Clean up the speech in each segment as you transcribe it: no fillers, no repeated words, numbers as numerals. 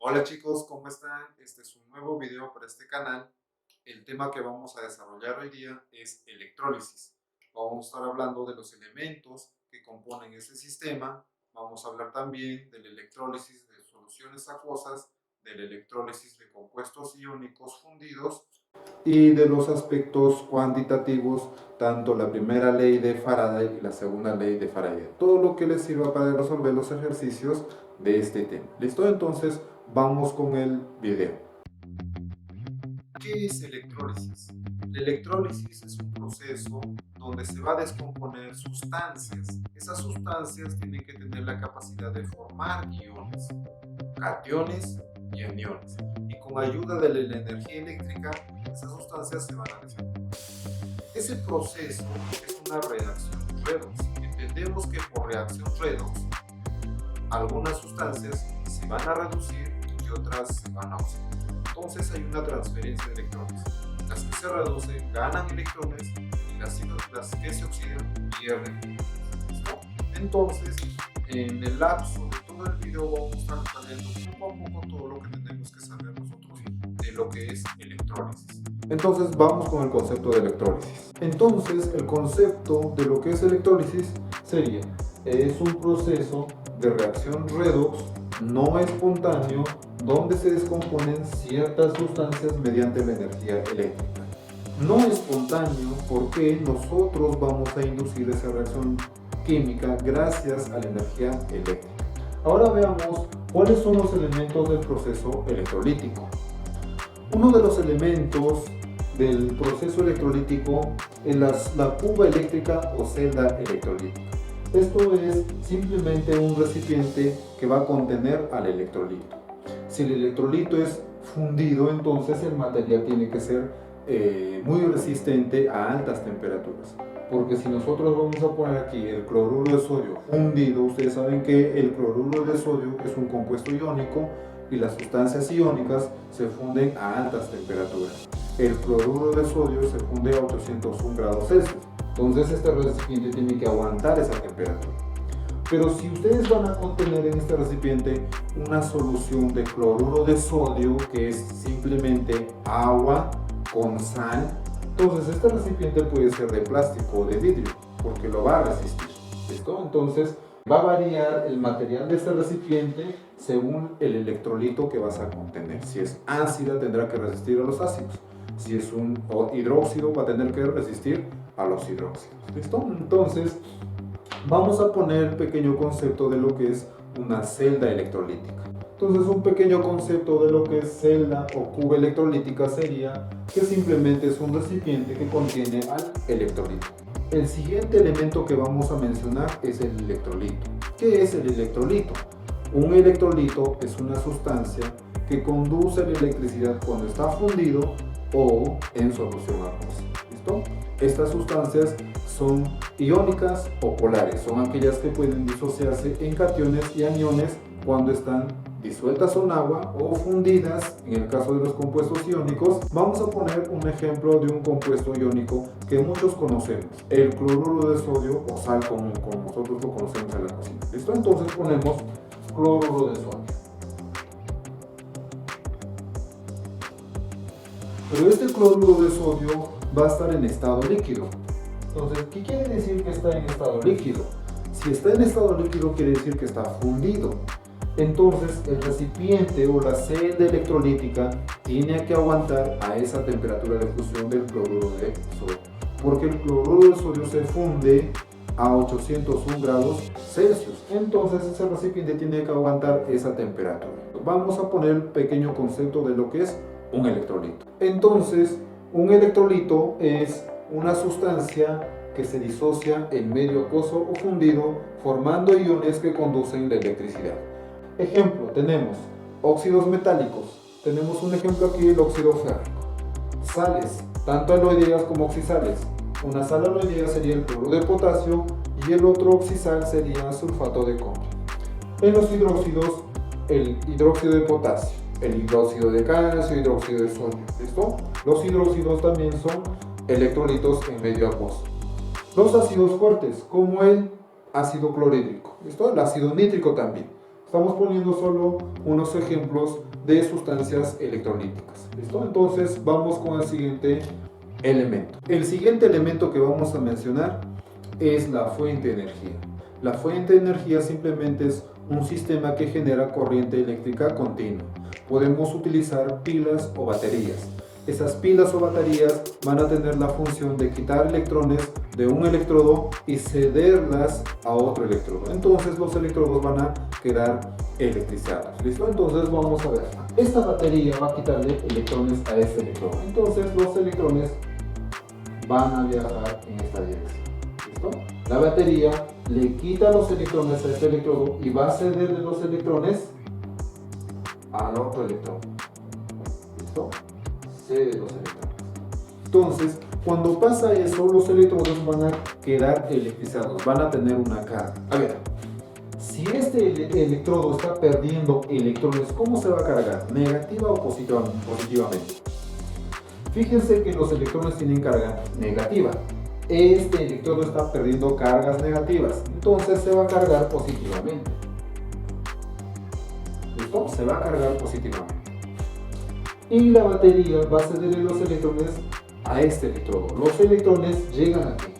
Hola chicos, ¿cómo están? Este es un nuevo video para este canal. El tema que vamos a desarrollar hoy día es electrólisis. Vamos a estar hablando de los elementos que componen ese sistema. Vamos a hablar también de la electrólisis de soluciones acuosas, de la electrólisis de compuestos iónicos fundidos y de los aspectos cuantitativos, tanto la primera ley de Faraday y la segunda ley de Faraday. Todo lo que les sirva para resolver los ejercicios de este tema. ¿Listo? Entonces, vamos con el video. ¿Qué es electrólisis? La electrólisis es un proceso donde se va a descomponer sustancias. Esas sustancias tienen que tener la capacidad de formar iones, cationes y aniones. Y con ayuda de la energía eléctrica, esas sustancias se van a descomponer. Ese proceso es una reacción redox. Entendemos que por reacción redox, algunas sustancias se van a reducir y otras se van a oxidar. Entonces hay una transferencia de electrones. Las que se reducen ganan electrones y las que se oxidan pierden electrones. ¿No? Entonces, en el lapso de todo el video vamos a estar sabiendo poco a poco todo lo que tenemos que saber nosotros de lo que es electrólisis. Entonces vamos con el concepto de electrólisis. Entonces el concepto de lo que es electrólisis sería, es un proceso de reacción redox no espontáneo donde se descomponen ciertas sustancias mediante la energía eléctrica. No espontáneo porque nosotros vamos a inducir esa reacción química gracias a la energía eléctrica. Ahora veamos cuáles son los elementos del proceso electrolítico. Uno de los elementos del proceso electrolítico es la cuba eléctrica o celda electrolítica. Esto es simplemente un recipiente que va a contener al electrolito. Si el electrolito es fundido, entonces el material tiene que ser muy resistente a altas temperaturas. Porque si nosotros vamos a poner aquí el cloruro de sodio fundido, ustedes saben que el cloruro de sodio es un compuesto iónico y las sustancias iónicas se funden a altas temperaturas. El cloruro de sodio se funde a 801 grados Celsius. Entonces este recipiente tiene que aguantar esa temperatura. Pero si ustedes van a contener en este recipiente una solución de cloruro de sodio, que es simplemente agua con sal, entonces este recipiente puede ser de plástico o de vidrio, porque lo va a resistir. ¿Listo? Entonces va a variar el material de este recipiente según el electrolito que vas a contener. Si es ácida, tendrá que resistir a los ácidos. Si es un hidróxido, va a tener que resistir a los hidróxidos. ¿Listo? Entonces, vamos a poner el pequeño concepto de lo que es una celda electrolítica. Entonces, un pequeño concepto de lo que es celda o cuba electrolítica sería que simplemente es un recipiente que contiene al electrolito. El siguiente elemento que vamos a mencionar es el electrolito. ¿Qué es el electrolito? Un electrolito es una sustancia que conduce la electricidad cuando está fundido o en solución acuosa. ¿Listo? Estas sustancias son iónicas o polares, son aquellas que pueden disociarse en cationes y aniones cuando están disueltas en agua o fundidas en el caso de los compuestos iónicos. Vamos a poner un ejemplo de un compuesto iónico que muchos conocemos, el cloruro de sodio o sal común, como nosotros lo conocemos en la cocina. ¿Listo? Entonces ponemos cloruro de sodio. Pero este cloruro de sodio va a estar en estado líquido. Entonces, ¿qué quiere decir que está en estado líquido? Si está en estado líquido quiere decir que está fundido. Entonces, el recipiente o la celda electrolítica tiene que aguantar a esa temperatura de fusión del cloruro de sodio. Porque el cloruro de sodio se funde a 801 grados Celsius. Entonces, ese recipiente tiene que aguantar esa temperatura. Vamos a poner el pequeño concepto de lo que es un electrolito. Entonces, un electrolito es una sustancia que se disocia en medio acuoso o fundido, formando iones que conducen la electricidad. Ejemplo, tenemos óxidos metálicos. Tenemos un ejemplo aquí, el óxido férrico. Sales, tanto aloideas como oxisales. Una sal aloidea sería el cloruro de potasio y el otro oxisal sería sulfato de cobre. En los hidróxidos, el hidróxido de potasio, el hidróxido de calcio, hidróxido de sodio. ¿Listo? Los hidróxidos también son electrolitos en medio acuoso. Los ácidos fuertes, como el ácido clorhídrico. ¿Listo? El ácido nítrico también. Estamos poniendo solo unos ejemplos de sustancias electrolíticas. ¿Listo? Entonces vamos con el siguiente elemento. El siguiente elemento que vamos a mencionar es la fuente de energía. La fuente de energía simplemente es un sistema que genera corriente eléctrica continua. Podemos utilizar pilas o baterías. Esas pilas o baterías van a tener la función de quitar electrones de un electrodo y cederlas a otro electrodo. Entonces los electrodos van a quedar electrizados. ¿Listo? Entonces vamos a ver. Esta batería va a quitarle electrones a este electrodo. Entonces los electrones van a viajar en esta dirección. ¿Listo? La batería le quita los electrones a este electrodo y va a cederle los electrones al otro electrodo. ¿Listo? Cede los electrones. Entonces, cuando pasa eso, los electrodos van a quedar electrizados, van a tener una carga. A ver, si este electrodo está perdiendo electrones, ¿cómo se va a cargar? ¿Negativa o positivamente? Fíjense que los electrones tienen carga negativa. Este electrodo está perdiendo cargas negativas, entonces se va a cargar positivamente. ¿Listo? Se va a cargar positivamente. Y la batería va a cederle los electrones a este electrodo. Los electrones llegan aquí.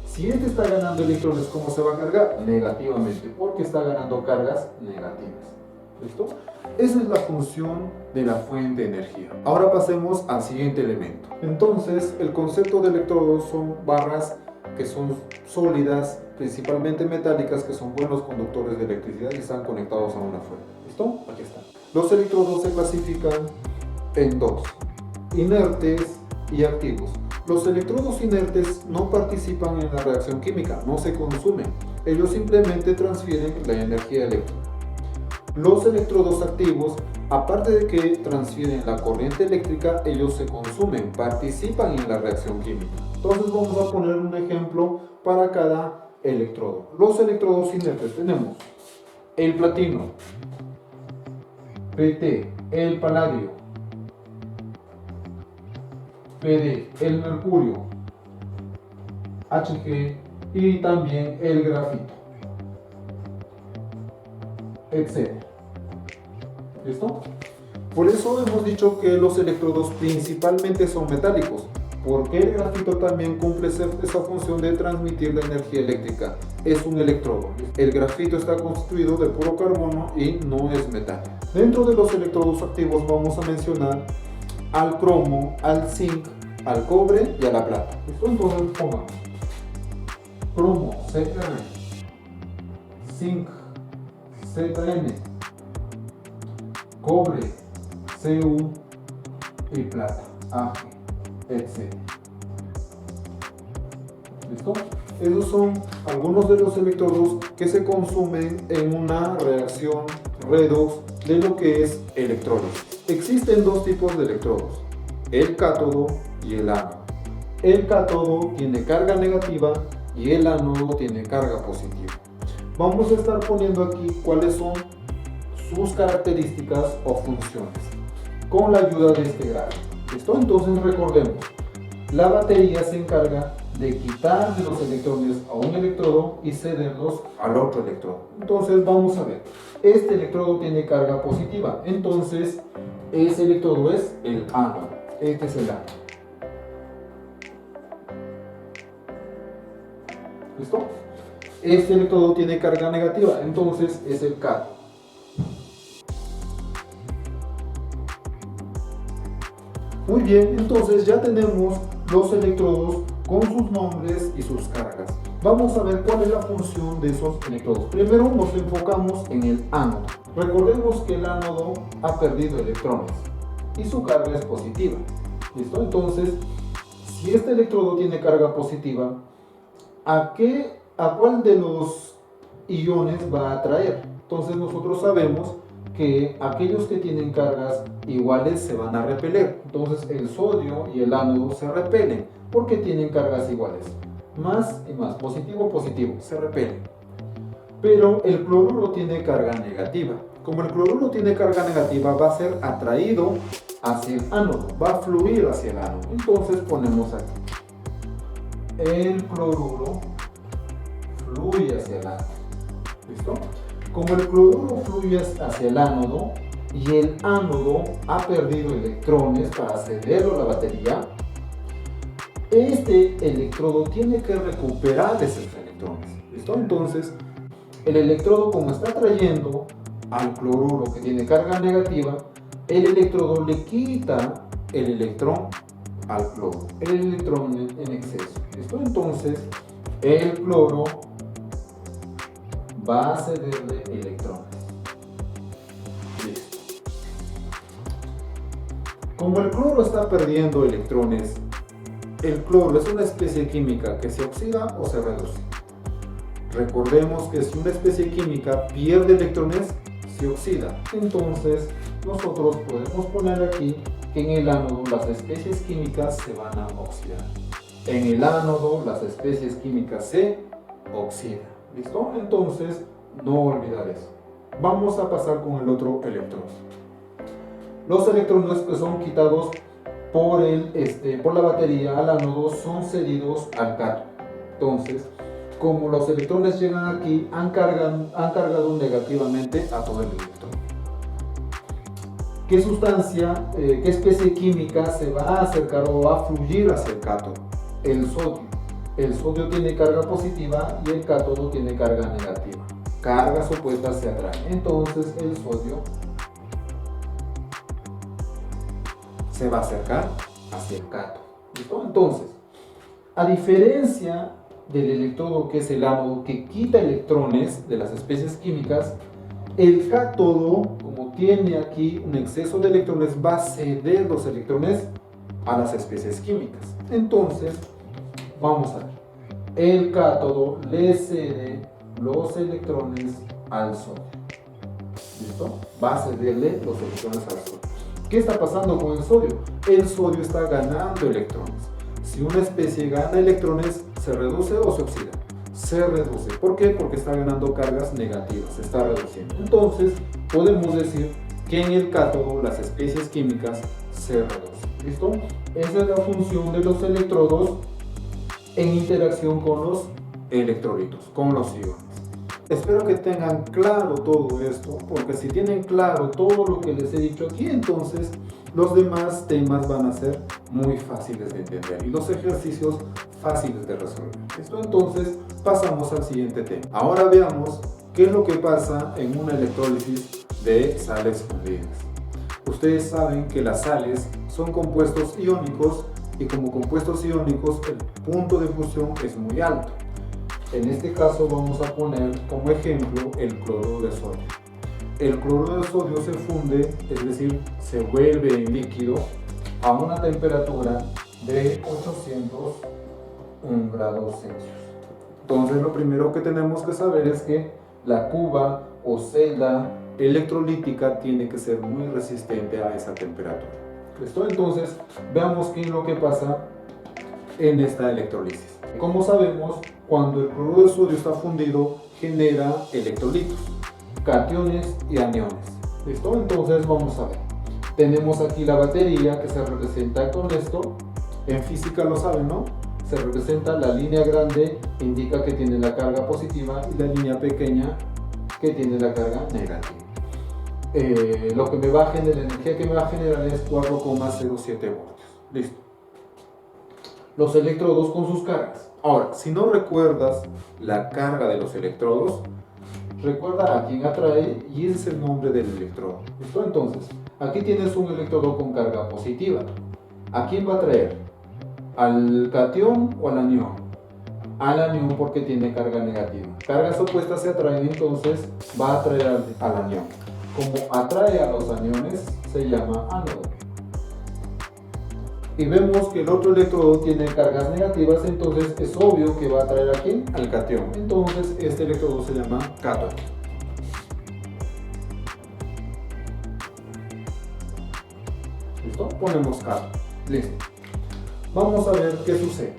Si este está ganando electrones, ¿cómo se va a cargar? Negativamente, porque está ganando cargas negativas. ¿Listo? Esa es la función de la fuente de energía. Ahora pasemos al siguiente elemento. Entonces, el concepto de electrodos son barras que son sólidas, principalmente metálicas, que son buenos conductores de electricidad y están conectados a una fuente. ¿Listo? Aquí están. Los electrodos se clasifican en dos: inertes y activos. Los electrodos inertes no participan en la reacción química, no se consumen. Ellos simplemente transfieren la energía eléctrica. Los electrodos activos, aparte de que transfieren la corriente eléctrica, ellos se consumen, participan en la reacción química. Entonces vamos a poner un ejemplo para cada electrodo. Los electrodos inertes tenemos el platino, PT, el paladio, PD, el mercurio, Hg y también el grafito, etc. ¿Listo? Por eso hemos dicho que los electrodos principalmente son metálicos, porque el grafito también cumple esa función de transmitir la energía eléctrica. Es un electrodo. El grafito está constituido de puro carbono y no es metal. Dentro de los electrodos activos vamos a mencionar al cromo, al zinc, al cobre y a la plata. ¿Listo? Entonces pongamos cromo, Cr, zinc, Zn, cobre, Cu y plata, Ag, etc. ¿Listo? Esos son algunos de los electrodos que se consumen en una reacción redox de lo que es electrólisis. Existen dos tipos de electrodos: el cátodo y el ánodo. El cátodo tiene carga negativa y el ánodo tiene carga positiva. Vamos a estar poniendo aquí cuáles son sus características o funciones con la ayuda de este gráfico. ¿Listo? Entonces recordemos, la batería se encarga de quitar de los electrones a un electrodo y cederlos al otro electrodo. Entonces vamos a ver, este electrodo tiene carga positiva, entonces ese electrodo es el ánodo. Este es el ánodo. ¿Listo? Este electrodo tiene carga negativa, entonces es el cátodo. Muy bien, entonces ya tenemos los electrodos con sus nombres y sus cargas. Vamos a ver cuál es la función de esos electrodos. Primero nos enfocamos en el ánodo. Recordemos que el ánodo ha perdido electrones y su carga es positiva. ¿Listo? Entonces, si este electrodo tiene carga positiva, ¿a cuál de los iones va a atraer? Entonces nosotros sabemos que aquellos que tienen cargas iguales se van a repeler. Entonces el sodio y el ánodo se repelen porque tienen cargas iguales. Más y más, positivo, positivo, se repelen. Pero el cloruro tiene carga negativa. Como el cloruro tiene carga negativa, va a ser atraído hacia el ánodo, va a fluir hacia el ánodo. Entonces ponemos aquí: el cloruro fluye hacia el ánodo. ¿Listo? Como el cloruro fluye hacia el ánodo y el ánodo ha perdido electrones para cederlo a la batería, este electrodo tiene que recuperar esos electrones. ¿Listo? Entonces, el electrodo, como está trayendo al cloruro que tiene carga negativa, el electrodo le quita el electrón al cloro, el electrón en exceso. ¿Listo? Entonces, el cloro va a cederle electrones. Listo. Como el cloro está perdiendo electrones, el cloro es una especie química que se oxida o se reduce. Recordemos que si una especie química pierde electrones, se oxida. Entonces, nosotros podemos poner aquí que en el ánodo las especies químicas se van a oxidar. En el ánodo las especies químicas se oxidan. ¿Listo? Entonces, no olvidar eso. Vamos a pasar con el otro electrón. Los electrones que son quitados por la batería al ánodo son cedidos al cátodo. Entonces, como los electrones llegan aquí, han cargado negativamente a todo el electrón. ¿Qué sustancia, qué especie química se va a acercar o va a fluir hacia el cátodo? El sodio. El sodio tiene carga positiva y el cátodo tiene carga negativa. Cargas opuestas se atraen. Entonces el sodio se va a acercar hacia el cátodo. ¿Listo? Entonces, a diferencia del electrodo que es el ánodo que quita electrones de las especies químicas, el cátodo, como tiene aquí un exceso de electrones, va a ceder los electrones a las especies químicas. Entonces, vamos a ver. El cátodo le cede los electrones al sodio. ¿Listo? Va a cederle los electrones al sodio. ¿Qué está pasando con el sodio? El sodio está ganando electrones. Si una especie gana electrones, ¿se reduce o se oxida? Se reduce. ¿Por qué? Porque está ganando cargas negativas, se está reduciendo. Entonces, podemos decir que en el cátodo las especies químicas se reducen. ¿Listo? Esa es la función de los electrodos en interacción con los electrolitos, con los iones. Espero que tengan claro todo esto, porque si tienen claro todo lo que les he dicho aquí, entonces los demás temas van a ser muy fáciles de entender y los ejercicios fáciles de resolver. ¿Listo? Entonces pasamos al siguiente tema. Ahora veamos qué es lo que pasa en una electrólisis de sales fundidas. Ustedes saben que las sales son compuestos iónicos y como compuestos iónicos el punto de fusión es muy alto. En este caso vamos a poner como ejemplo el cloruro de sodio. El cloruro de sodio se funde, es decir, se vuelve en líquido a una temperatura de 801 grados Celsius. Entonces lo primero que tenemos que saber es que la cuba o celda electrolítica tiene que ser muy resistente a esa temperatura. ¿Listo? Entonces veamos qué es lo que pasa en esta electrólisis. Como sabemos, cuando el cloruro de sodio está fundido, genera electrolitos, cationes y aniones. ¿Listo? Entonces vamos a ver. Tenemos aquí la batería que se representa con esto. En física lo saben, ¿no? Se representa la línea grande, indica que tiene la carga positiva, y la línea pequeña que tiene la carga negativa. Lo que me va a generar, la energía que me va a generar es 4,07 voltios. Listo. Los electrodos con sus cargas. Ahora, si no recuerdas la carga de los electrodos, recuerda a quién atrae y ese es el nombre del electrodo. ¿Listo? Entonces, aquí tienes un electrodo con carga positiva. ¿A quién va a atraer? ¿Al catión o al anión? Al anión porque tiene carga negativa. Cargas opuestas se atraen, entonces va a atraer al anión. Como atrae a los aniones, se llama ánodo. Y vemos que el otro electrodo tiene cargas negativas, entonces es obvio que va a atraer a ¿quién? Al catión. Entonces este electrodo se llama cátodo. ¿Listo? Ponemos cátodo. Listo. Vamos a ver qué sucede.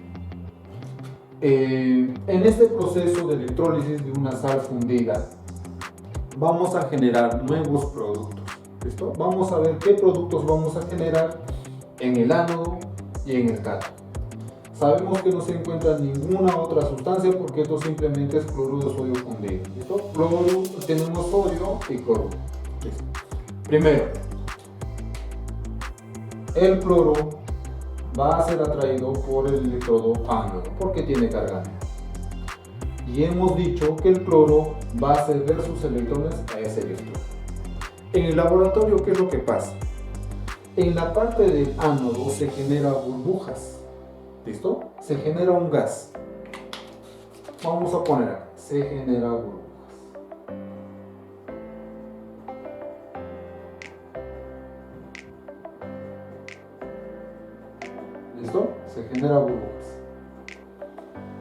En este proceso de electrólisis de una sal fundida, vamos a generar nuevos productos. ¿Listo? Vamos a ver qué productos vamos a generar en el ánodo y en el cátodo. Sabemos que no se encuentra ninguna otra sustancia porque esto simplemente es cloruro de sodio fundido. ¿Listo? Cloruro, tenemos sodio y cloruro. ¿Listo? Primero, el cloro va a ser atraído por el electrodo ánodo porque tiene carga negativa. Y hemos dicho que el cloro va a ceder sus electrones a ese electrodo. En el laboratorio, ¿qué es lo que pasa? En la parte del ánodo se genera burbujas. ¿Listo? Se genera un gas. Vamos a poner acá. Se genera burbujas. ¿Listo? Se genera burbujas.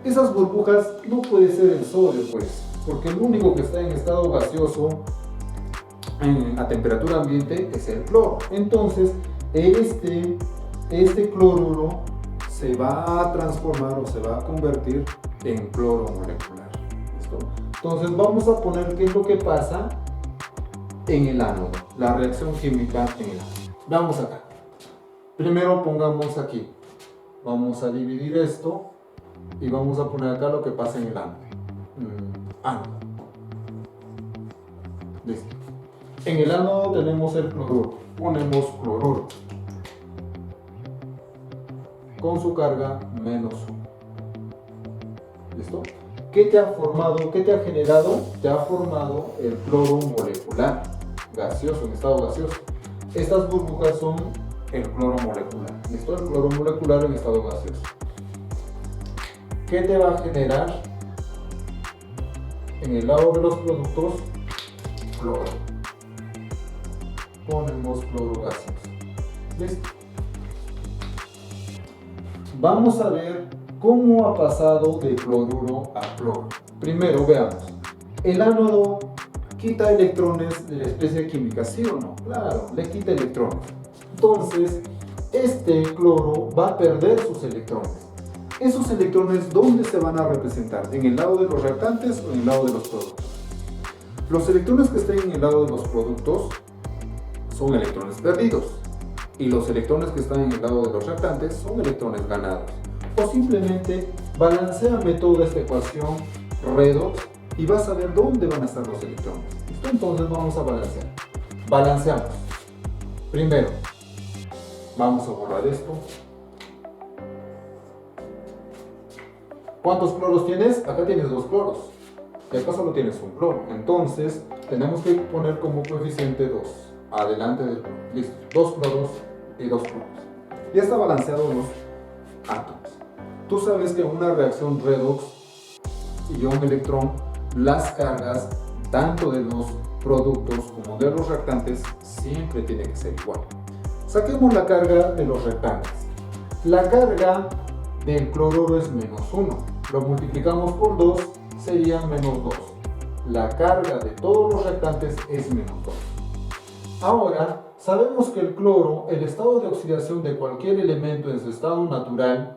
Esas burbujas no puede ser el sodio, pues, porque el único que está en estado gaseoso a temperatura ambiente es el cloro. Entonces, este cloruro se va a transformar o se va a convertir en cloro molecular. ¿Listo? Entonces, vamos a poner qué es lo que pasa en el ánodo, la reacción química en el ánodo. Vamos acá. Primero pongamos aquí. Vamos a dividir esto y vamos a poner acá lo que pasa en el ánodo. Ánodo. Listo. En el ánodo tenemos el cloruro. Ponemos cloruro con su carga -1. ¿Listo? ¿Qué te ha formado? ¿Qué te ha generado? Te ha formado el cloro molecular gaseoso, en estado gaseoso. Estas burbujas son el cloro molecular. ¿Listo? El cloro molecular en estado gaseoso. ¿Qué te va a generar? En el lado de los productos, cloro. Ponemos cloro gaseoso. ¿Listo? Vamos a ver cómo ha pasado de cloruro a cloro. Primero veamos. El ánodo quita electrones de la especie química, ¿sí o no? Claro, le quita electrones. Entonces, este cloro va a perder sus electrones. ¿Esos electrones dónde se van a representar? ¿En el lado de los reactantes o en el lado de los productos? Los electrones que estén en el lado de los productos son electrones perdidos. Y los electrones que están en el lado de los reactantes son electrones ganados. O simplemente balanceame toda esta ecuación redox y vas a ver dónde van a estar los electrones. ¿Listo? Entonces vamos a balancear. Balanceamos. Primero, vamos a borrar esto. ¿Cuántos cloros tienes? Acá tienes 2 cloros. Y acá solo tienes un cloro. Entonces, tenemos que poner como coeficiente 2. Adelante del cloro. Listo. 2 cloros y 2 cloros. Ya está balanceado los átomos. Tú sabes que en una reacción redox ion-electrón, las cargas tanto de los productos como de los reactantes siempre tiene que ser igual. Saquemos la carga de los reactantes. La carga del cloruro es -1. Lo multiplicamos por 2, sería -2. La carga de todos los reactantes es -2. Ahora, sabemos que el cloro, el estado de oxidación de cualquier elemento en su estado natural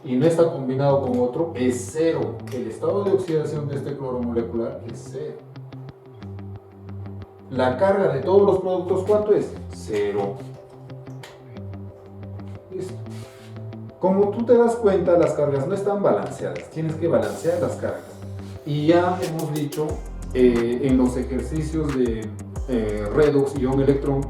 y no está combinado con otro, es 0. El estado de oxidación de este cloro molecular es 0. La carga de todos los productos, ¿cuánto es? 0. Listo. Como tú te das cuenta, las cargas no están balanceadas. Tienes que balancear las cargas. Y ya hemos dicho en los ejercicios de redox ion-electrón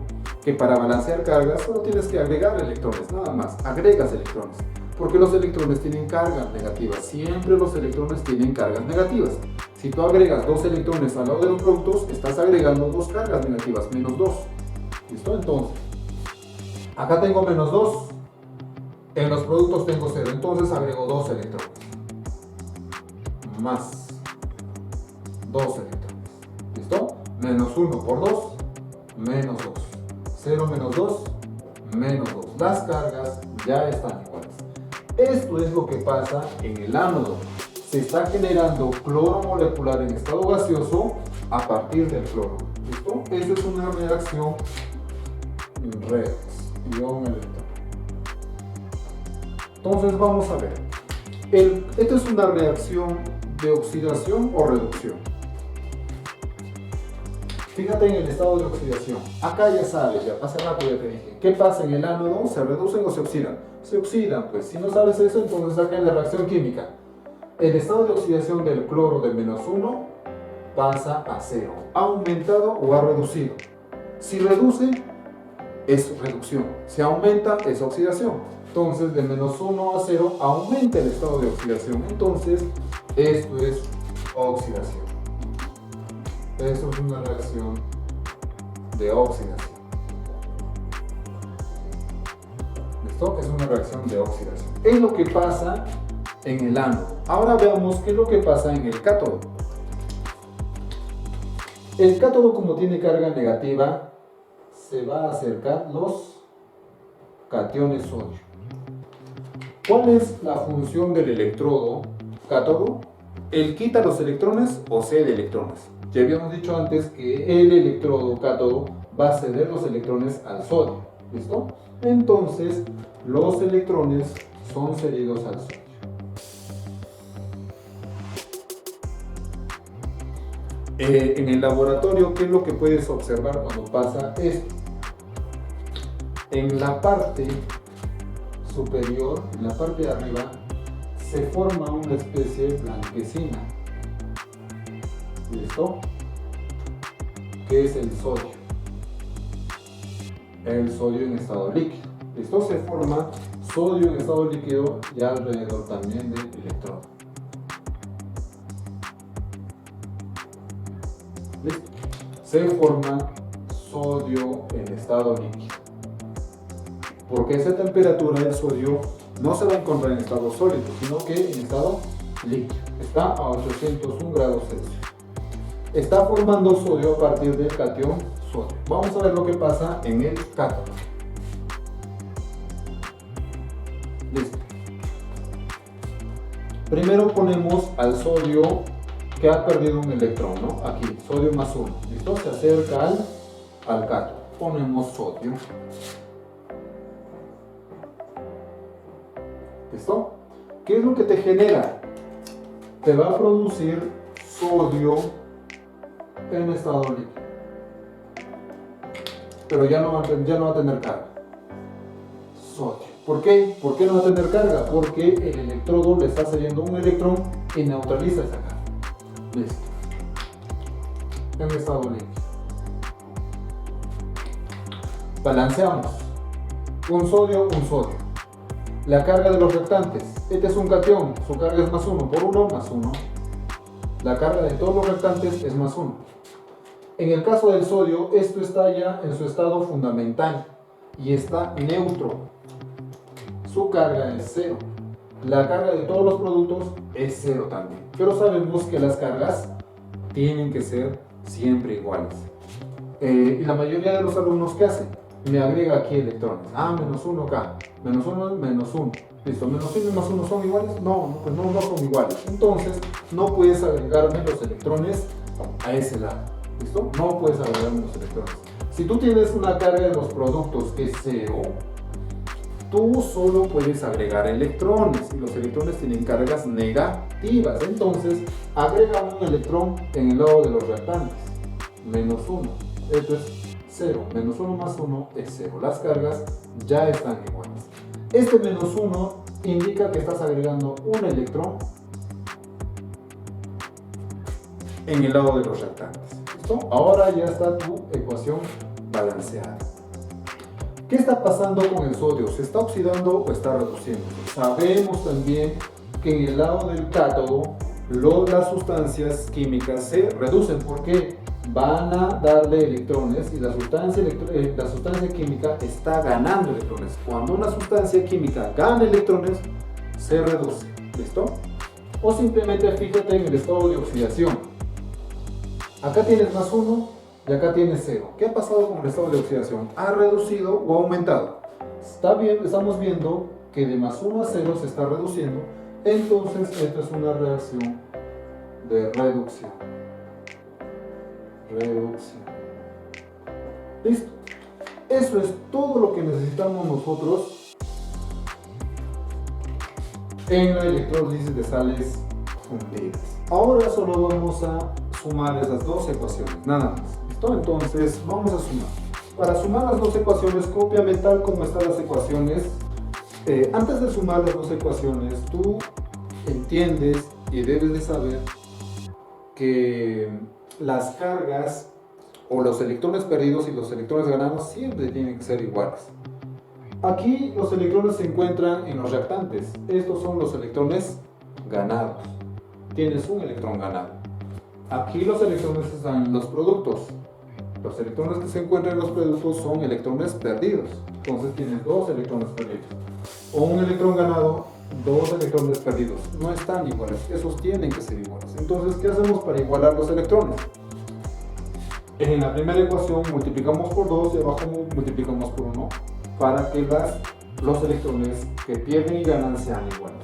que para balancear cargas solo tienes que agregar electrones, nada más. Agregas electrones. Porque los electrones tienen cargas negativas. Siempre los electrones tienen cargas negativas. Si tú agregas 2 electrones al lado de los productos, estás agregando 2 cargas negativas, -2. ¿Listo? Entonces, acá tengo -2. En los productos tengo 0. Entonces agrego 2 electrones. Más 2 electrones. ¿Listo? -1 por 2, -2. 0 menos 2, -2. Las cargas ya están iguales. Esto es lo que pasa en el ánodo. Se está generando cloro molecular en estado gaseoso a partir del cloro. ¿Listo? Esa es una reacción redox ion-electrón. Entonces vamos a ver. Esta es una reacción de oxidación o reducción. Fíjate en el estado de oxidación. Acá ya sabes, ya hace rato ya te dije. ¿Qué pasa en el ánodo? ¿Se reducen o se oxidan? Se oxidan, pues. Si no sabes eso, entonces acá en la reacción química. El estado de oxidación del cloro de -1 pasa a 0. ¿Ha aumentado o ha reducido? Si reduce, es reducción. Si aumenta, es oxidación. Entonces, de -1 a 0 aumenta el estado de oxidación. Entonces, esto es oxidación. Eso es una reacción de oxidación. ¿Listo? Es una reacción de oxidación. Es lo que pasa en el ánodo. Ahora veamos qué es lo que pasa en el cátodo. El cátodo, como tiene carga negativa, se va a acercar los cationes sodio. ¿Cuál es la función del electrodo cátodo? ¿Él quita los electrones o cede electrones? Ya habíamos dicho antes que el electrodo cátodo va a ceder los electrones al sodio. ¿Listo? Entonces, los electrones son cedidos al sodio. En el laboratorio, ¿qué es lo que puedes observar cuando pasa esto? En la parte superior, en la parte de arriba, se forma una especie blanquecina. ¿Listo? ¿Qué es el sodio? El sodio en estado líquido. ¿Listo? Se forma sodio en estado líquido y alrededor también del electrodo. ¿Listo? Se forma sodio en estado líquido. Porque a esa temperatura el sodio no se va a encontrar en estado sólido, sino que en estado líquido. Está a 801 grados Celsius. Está formando sodio a partir del catión sodio. Vamos a ver lo que pasa en el cátodo. Listo. Primero ponemos al sodio que ha perdido un electrón, ¿no? Aquí, sodio +1. ¿Listo? Se acerca al cátodo. Ponemos sodio. ¿Listo? ¿Qué es lo que te genera? Te va a producir sodio en estado líquido. Pero ya no va a tener carga. Sodio. ¿Por qué? ¿Por qué no va a tener carga? Porque el electrodo le está cediendo un electrón y neutraliza esa carga. Listo. En estado líquido. Balanceamos. Un sodio, un sodio. La carga de los reactantes. Este es un catión, su carga es +1 por 1, +1. La carga de todos los reactantes es +1. En el caso del sodio, esto está ya en su estado fundamental y está neutro. Su carga es 0. La carga de todos los productos es 0 también. Pero sabemos que las cargas tienen que ser siempre iguales. Y la mayoría de los alumnos, ¿qué hacen? Me agrega aquí electrones. -1 acá. -1, -1. Listo, -1 y +1 son iguales. No, pues no son iguales. Entonces, no puedes agregarme los electrones a ese lado. ¿Listo? No puedes agregarme los electrones. Si tú tienes una carga de los productos que es 0, tú solo puedes agregar electrones. Y los electrones tienen cargas negativas. Entonces, agrega un electrón en el lado de los reactantes. -1. Esto es 0, -1 más 1 es 0. Las cargas ya están iguales. Este -1 indica que estás agregando un electrón en el lado de los reactantes. ¿Listo? Ahora ya está tu ecuación balanceada. ¿Qué está pasando con el sodio? ¿Se está oxidando o está reduciendo? Sabemos también que en el lado del cátodo las sustancias químicas se reducen. ¿Por qué? Van a darle electrones y la sustancia química está ganando electrones. Cuando una sustancia química gana electrones, se reduce. ¿Listo? O simplemente fíjate en el estado de oxidación. Acá tienes +1 y acá tienes 0. ¿Qué ha pasado con el estado de oxidación? ¿Ha reducido o ha aumentado? Está bien, estamos viendo que de +1 a 0 se está reduciendo. Entonces, esto es una reacción de reducción. Listo. Eso es todo lo que necesitamos nosotros en la electrólisis de sales fundidas. Ahora solo vamos a sumar esas dos ecuaciones, nada más. ¿Listo? Entonces vamos a sumar. Para sumar las dos ecuaciones, cópiame tal como están las ecuaciones. Antes de sumar las dos ecuaciones, tú entiendes y debes de saber que las cargas o los electrones perdidos y los electrones ganados siempre tienen que ser iguales. Aquí los electrones se encuentran en los reactantes. Estos son los electrones ganados. Tienes un electrón ganado. Aquí los electrones están en los productos. Los electrones que se encuentran en los productos son electrones perdidos. Entonces tienes dos electrones perdidos. O un electrón ganado, dos electrones perdidos. No están iguales. Esos tienen que ser iguales. Entonces, ¿qué hacemos para igualar los electrones? En la primera ecuación multiplicamos por 2 y abajo multiplicamos por 1 para que los electrones que pierden y ganan sean iguales.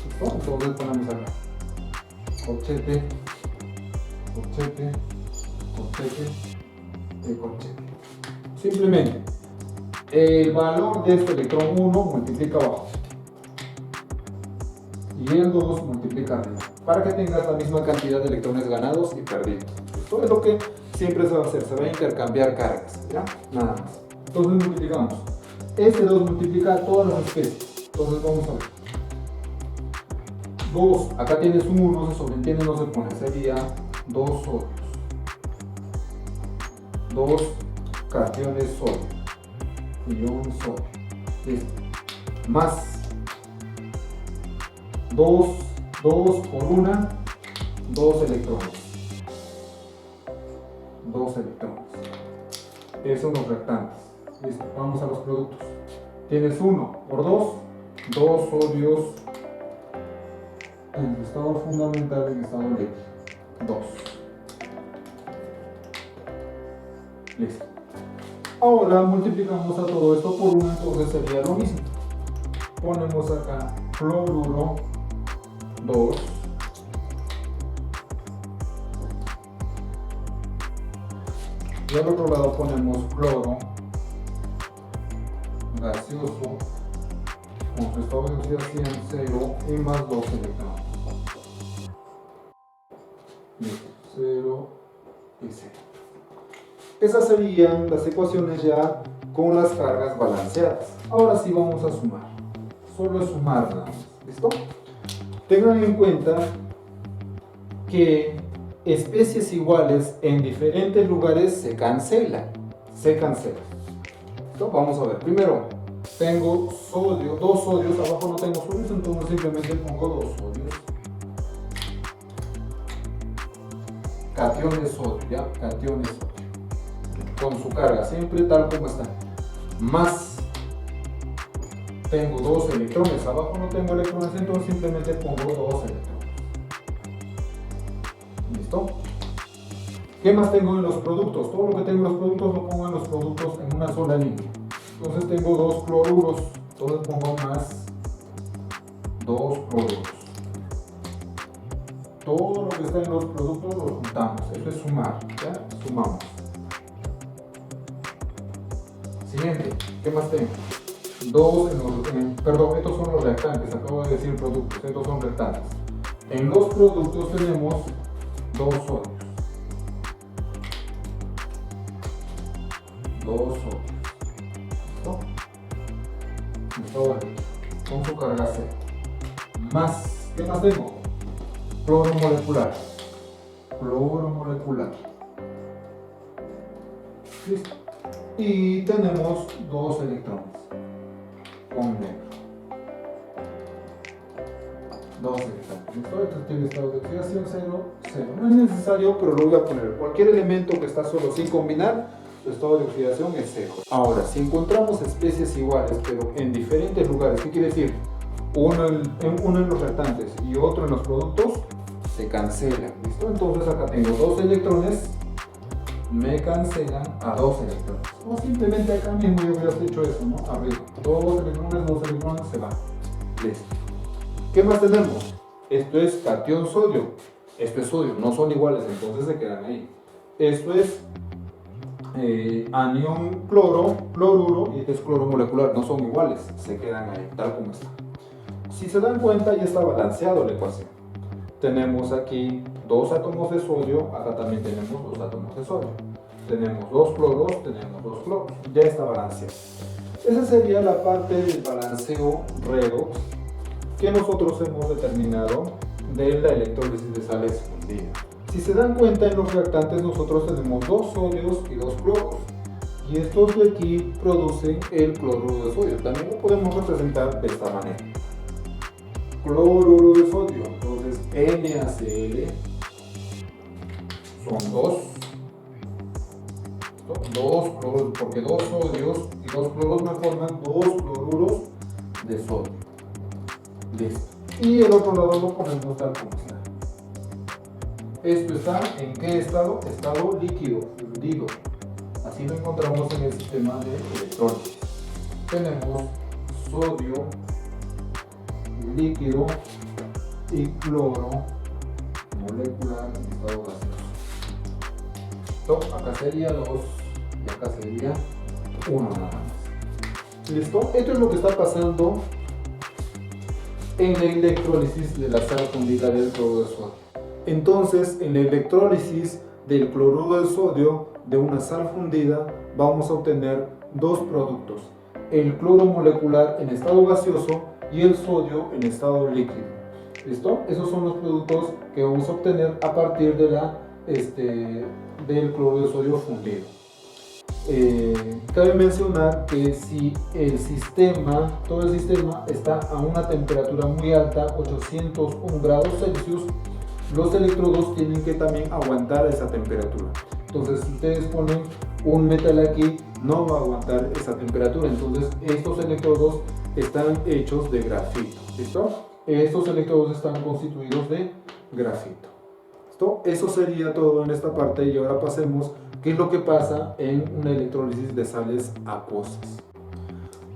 ¿Listo? Entonces ponemos acá corchete, corchete, corchete y corchete. Simplemente el valor de este electrón 1 multiplica abajo y el 2 multiplica arriba para que tengas la misma cantidad de electrones ganados y perdidos. Esto es lo que siempre se va a hacer, se va a intercambiar cargas, ¿ya? Nada más. Entonces multiplicamos. Este 2 multiplica a todas las especies. Entonces vamos a ver. 2, acá tienes un 1, se sobreentiende, no se pone, sería 2 sodios. 2 cationes sodio. Y un sodio. Listo. Más 2 por 1, 2 electrones. 2 electrones. Esos son los reactantes. Listo, vamos a los productos. Tienes 1 por 2, 2 sodios en estado fundamental y en estado líquido. 2. Listo. Ahora multiplicamos a todo esto por 1, entonces sería lo mismo. Ponemos acá cloruro 2. Y al otro lado ponemos cloro gaseoso con su estado de oxidación 0 y más 2 electrones. Listo, 0 y 0. Esas serían las ecuaciones ya con las cargas balanceadas. Ahora sí vamos a sumar. Solo es sumar nada más. ¿Listo? Tengan en cuenta que especies iguales en diferentes lugares se cancelan. ¿Listo? Vamos a ver. Primero, tengo sodio, 2 sodios. Abajo no tengo sodios, entonces simplemente pongo 2 sodios. Catión de sodio, ¿ya? Catión de sodio. Con su carga, siempre tal como está. Más, tengo 2 electrones. Abajo no tengo electrones, entonces simplemente pongo 2 electrones. ¿Listo? ¿Qué más tengo en los productos? Todo lo que tengo en los productos lo pongo en los productos en una sola línea. Entonces tengo 2 cloruros. Entonces pongo más 2 cloruros. Todo lo que está en los productos lo juntamos. Eso es sumar. ¿Ya? Sumamos. Siguiente. ¿Qué más tengo? 2 perdón, estos son los reactantes. Acabo de decir productos. Estos son reactantes. En los productos tenemos 2 sodios. 2 sodios. ¿Listo? Con su carga C. Más, ¿qué más tengo? Cloro molecular. Cloro molecular. Listo. Y tenemos 2 electrones. Con negro. 2 electrones. ¿Listo? Esto tiene estado de oxidación 0, 0. No es necesario, pero lo voy a poner. Cualquier elemento que está solo sin combinar, su estado de oxidación es 0. Ahora, si encontramos especies iguales, pero en diferentes lugares, ¿qué quiere decir? Uno en los reactantes y otro en los productos, se cancelan. ¿Listo? Entonces acá tengo 2 electrones, me cancelan a 2 electrones. O simplemente acá mismo yo hubiera hecho eso, ¿no? Arriba. 2 electrones, se van. Listo. ¿Qué más tenemos? Esto es catión sodio. Esto es sodio. No son iguales, entonces se quedan ahí. Esto es anión cloro, cloruro, y este es cloro molecular. No son iguales, se quedan ahí, tal como está. Si se dan cuenta, ya está balanceado la ecuación. tenemos aquí 2 átomos de sodio, acá también tenemos 2 átomos de sodio. Tenemos 2 cloros, tenemos 2 cloros, ya está balanceado. Esa sería la parte del balanceo redox que nosotros hemos determinado de la electrólisis de sales fundidas. Si se dan cuenta, en los reactantes nosotros tenemos 2 sodios y 2 cloros. Y estos de aquí producen el cloruro de sodio. También lo podemos representar de esta manera. Cloruro de sodio, entonces NaCl son 2 cloros, porque 2 sodios y 2 cloros me forman 2 cloruros de sodio. Listo. Y el otro lado lo ponemos tal como está. Esto está en qué estado? Estado líquido, fundido. Así lo encontramos en el sistema de electrólisis. Tenemos sodio líquido y cloro molecular en estado gaseoso. Acá sería 2 y acá sería 1 nada más. ¿Listo? Esto es lo que está pasando en la electrólisis de la sal fundida del cloruro de sodio. Entonces, en la electrólisis del cloruro de sodio de una sal fundida vamos a obtener 2 productos: el cloro molecular en estado gaseoso y el sodio en estado líquido. ¿Listo? Esos son los productos que vamos a obtener a partir de del cloruro de sodio fundido. Cabe mencionar que si todo el sistema está a una temperatura muy alta, 801 grados Celsius, los electrodos tienen que también aguantar esa temperatura. Entonces, si ustedes ponen un metal aquí, no va a aguantar esa temperatura. Entonces, estos electrodos están hechos de grafito. ¿Listo? Estos electrodos están constituidos de grafito. ¿Listo? Eso sería todo en esta parte, y ahora pasemos qué es lo que pasa en una electrólisis de sales acuosas.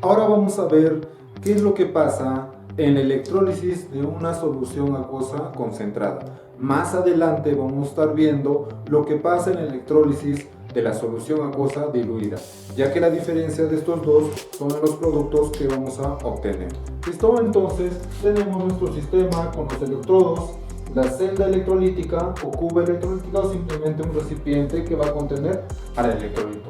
Ahora vamos a ver qué es lo que pasa en la electrólisis de una solución acuosa concentrada. Más adelante vamos a estar viendo lo que pasa en la electrólisis de la solución acuosa diluida, ya que la diferencia de estos dos son los productos que vamos a obtener. ¿Listo? Entonces tenemos nuestro sistema con los electrodos, la celda electrolítica o cubo electrolítica, o simplemente un recipiente que va a contener al electrolito.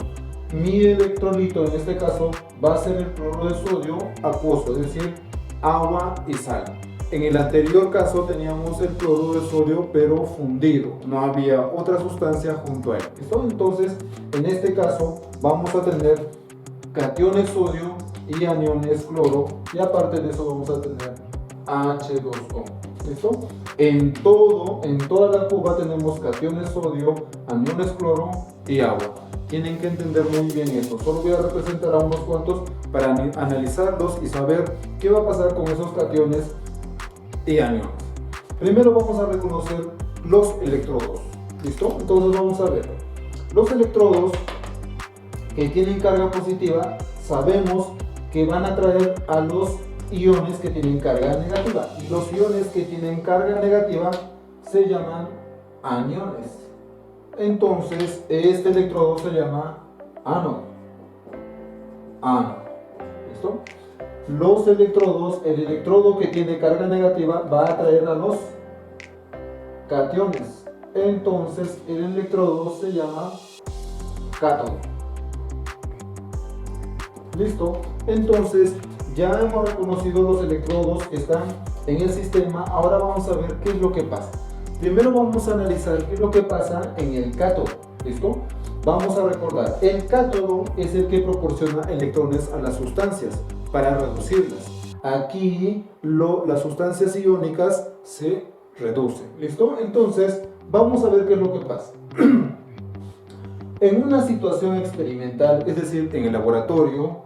Mi electrolito en este caso va a ser el cloruro de sodio acuoso, es decir, agua y sal. En el anterior caso teníamos el cloruro de sodio pero fundido, no había otra sustancia junto a él. ¿Listo? Entonces, en este caso vamos a tener cationes sodio y aniones cloro, y aparte de eso vamos a tener H2O. ¿Listo? En toda la cuba tenemos cationes sodio, aniones cloro y agua. Tienen que entender muy bien eso. Solo voy a representar a unos cuantos para analizarlos y saber qué va a pasar con esos cationes y aniones. Primero vamos a reconocer los electrodos. ¿Listo? Entonces vamos a ver. Los electrodos que tienen carga positiva, sabemos que van a atraer a los iones que tienen carga negativa, y los iones que tienen carga negativa se llaman aniones. Entonces este electrodo se llama ánodo. ¿Listo? Los electrodos, el electrodo que tiene carga negativa va a atraer a los cationes. Entonces el electrodo se llama cátodo. ¿Listo? Entonces ya hemos reconocido los electrodos que están en el sistema. Ahora vamos a ver qué es lo que pasa. Primero vamos a analizar qué es lo que pasa en el cátodo. ¿Listo? Vamos a recordar, el cátodo es el que proporciona electrones a las sustancias para reducirlas. Aquí las sustancias iónicas se reducen. ¿Listo? Entonces vamos a ver qué es lo que pasa. En una situación experimental, es decir, en el laboratorio,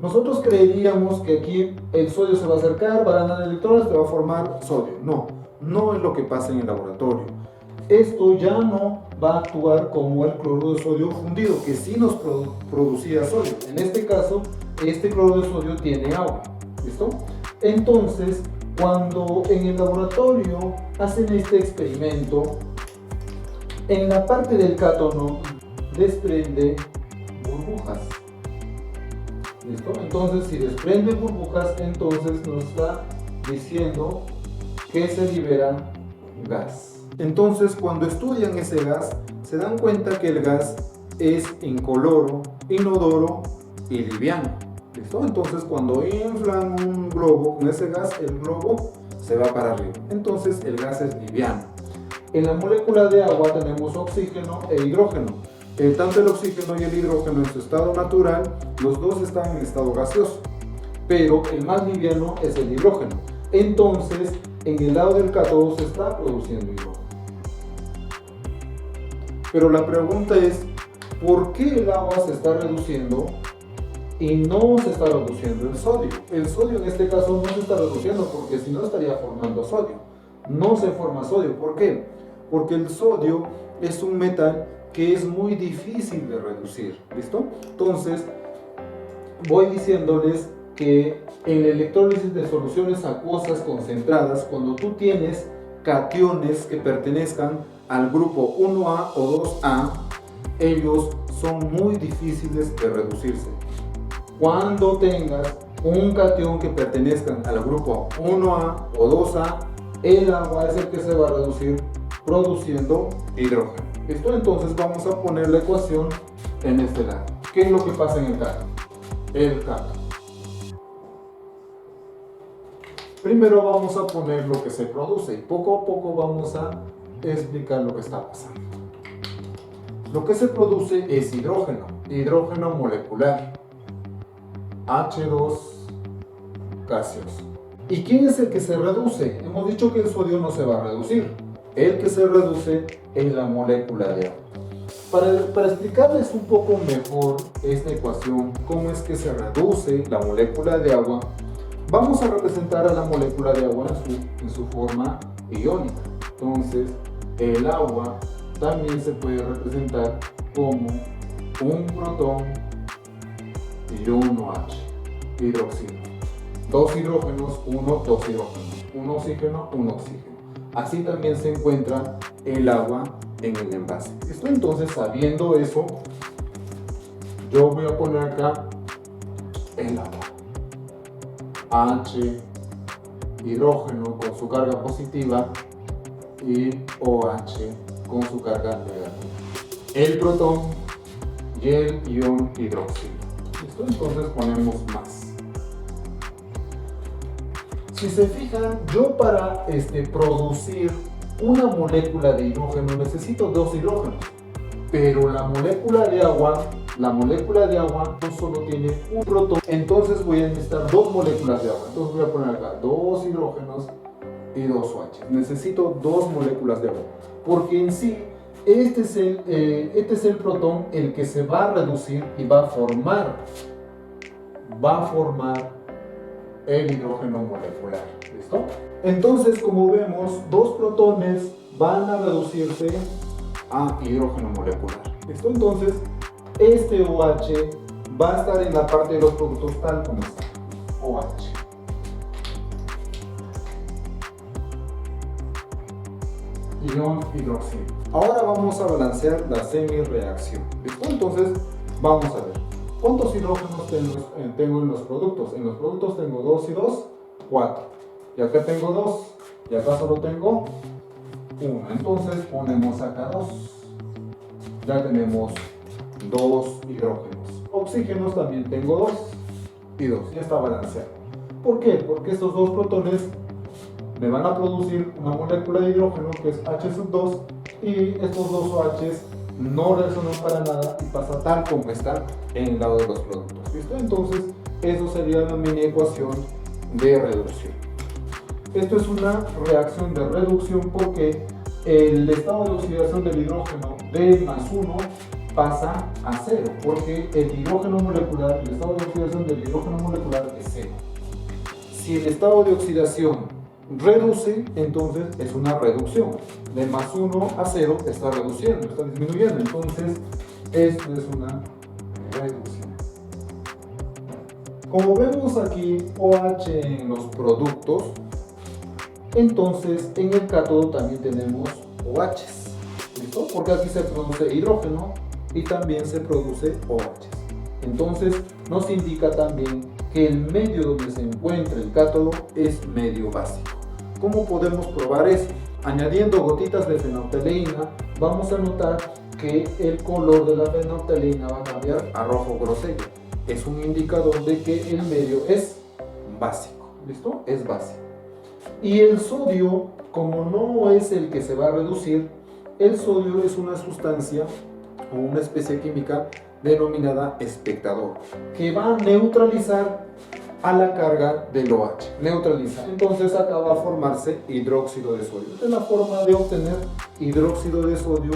nosotros creeríamos que aquí el sodio se va a acercar, va a ganar electrones, se va a formar sodio. No es lo que pasa en el laboratorio. Esto ya no va a actuar como el cloruro de sodio fundido, que sí nos producía sodio. En este caso, este cloruro de sodio tiene agua. ¿Listo? Entonces, cuando en el laboratorio hacen este experimento, en la parte del cátodo desprende burbujas. ¿Listo? Entonces, si desprende burbujas, entonces nos está diciendo que se libera gas. Entonces, cuando estudian ese gas, se dan cuenta que el gas es incoloro, inodoro y liviano. ¿Listo? Entonces, cuando inflan un globo con ese gas, el globo se va para arriba. Entonces, el gas es liviano. En la molécula de agua tenemos oxígeno e hidrógeno. Tanto el oxígeno y el hidrógeno en su estado natural, los dos están en estado gaseoso, pero el más liviano es el hidrógeno. Entonces, en el lado del cátodo se está produciendo hidrógeno. Pero la pregunta es, ¿por qué el agua se está reduciendo y no se está reduciendo el sodio? El sodio en este caso no se está reduciendo porque si no estaría formando sodio. No se forma sodio. ¿Por qué? Porque el sodio es un metal que es muy difícil de reducir. ¿Listo? Entonces, voy diciéndoles que en la electrólisis de soluciones acuosas concentradas, cuando tú tienes cationes que pertenezcan al grupo 1A o 2A, ellos son muy difíciles de reducirse. Cuando tengas un catión que pertenezca al grupo 1A o 2A, el agua es el que se va a reducir produciendo hidrógeno. ¿Listo? Entonces vamos a poner la ecuación en este lado. ¿Qué es lo que pasa en el cátodo? El cátodo. Primero vamos a poner lo que se produce y poco a poco vamos a explicar lo que está pasando. Lo que se produce es hidrógeno, hidrógeno molecular, H2 gaseoso. ¿Y quién es el que se reduce? Hemos dicho que el sodio no se va a reducir. El que se reduce es la molécula de agua. Para explicarles un poco mejor esta ecuación, cómo es que se reduce la molécula de agua, vamos a representar a la molécula de agua en su forma iónica. Entonces, el agua también se puede representar como un protón y un OH, hidroxilo. Dos hidrógenos, dos hidrógenos. Un oxígeno, un oxígeno. Así también se encuentra el agua en el envase. ¿Listo? Entonces, sabiendo eso, yo voy a poner acá el agua. H, hidrógeno con su carga positiva y OH con su carga negativa. El protón y el ion hidróxido. ¿Listo? Entonces ponemos más. Si se fijan, yo para producir una molécula de hidrógeno necesito dos hidrógenos, pero la molécula de agua no solo tiene un protón, entonces voy a necesitar dos moléculas de agua. Entonces voy a poner acá dos hidrógenos y dos OH. Necesito dos moléculas de agua, porque en sí este es el protón el que se va a reducir y va a formar el hidrógeno molecular. ¿Listo? Entonces, como vemos, dos protones van a reducirse a hidrógeno molecular. ¿Listo? Entonces, este OH va a estar en la parte de los productos tal como está. OH. Ion hidróxido. Ahora vamos a balancear la semi-reacción. ¿Listo? Entonces, vamos a ver. ¿Cuántos hidrógenos tengo en los productos? En los productos tengo 2 y 2, 4. Y acá tengo 2. Y acá solo tengo 1. Entonces ponemos acá 2. Ya tenemos 2 hidrógenos. Oxígenos también tengo 2 y 2. Ya está balanceado. ¿Por qué? Porque estos dos protones me van a producir una molécula de hidrógeno que es H2 y estos dos OHs no reaccionan para nada y pasa tal como está en el lado de los productos. ¿Listo? Entonces, eso sería la mini ecuación de reducción. Esto es una reacción de reducción porque el estado de oxidación del hidrógeno de +1 pasa a 0, porque el hidrógeno molecular, el estado de oxidación del hidrógeno molecular es 0. Si el estado de oxidación reduce, entonces es una reducción. De +1 a 0 está reduciendo, está disminuyendo. Entonces, esto es una reducción. Como vemos aquí OH en los productos, entonces en el cátodo también tenemos OHs. ¿Listo? Porque aquí se produce hidrógeno y también se produce OHs. Entonces, nos indica también que el medio donde se encuentra el cátodo es medio básico. ¿Cómo podemos probar eso? añadiendo gotitas de fenolftaleína, vamos a notar que el color de la fenolftaleína va a cambiar a rojo grosella. Es un indicador de que el medio es básico. ¿Listo? Es básico. Y el sodio, como no es el que se va a reducir, el sodio es una sustancia o una especie química denominada espectador, que va a neutralizar a la carga del OH. Neutraliza. Entonces acá va a formarse hidróxido de sodio. Esta es la forma de obtener hidróxido de sodio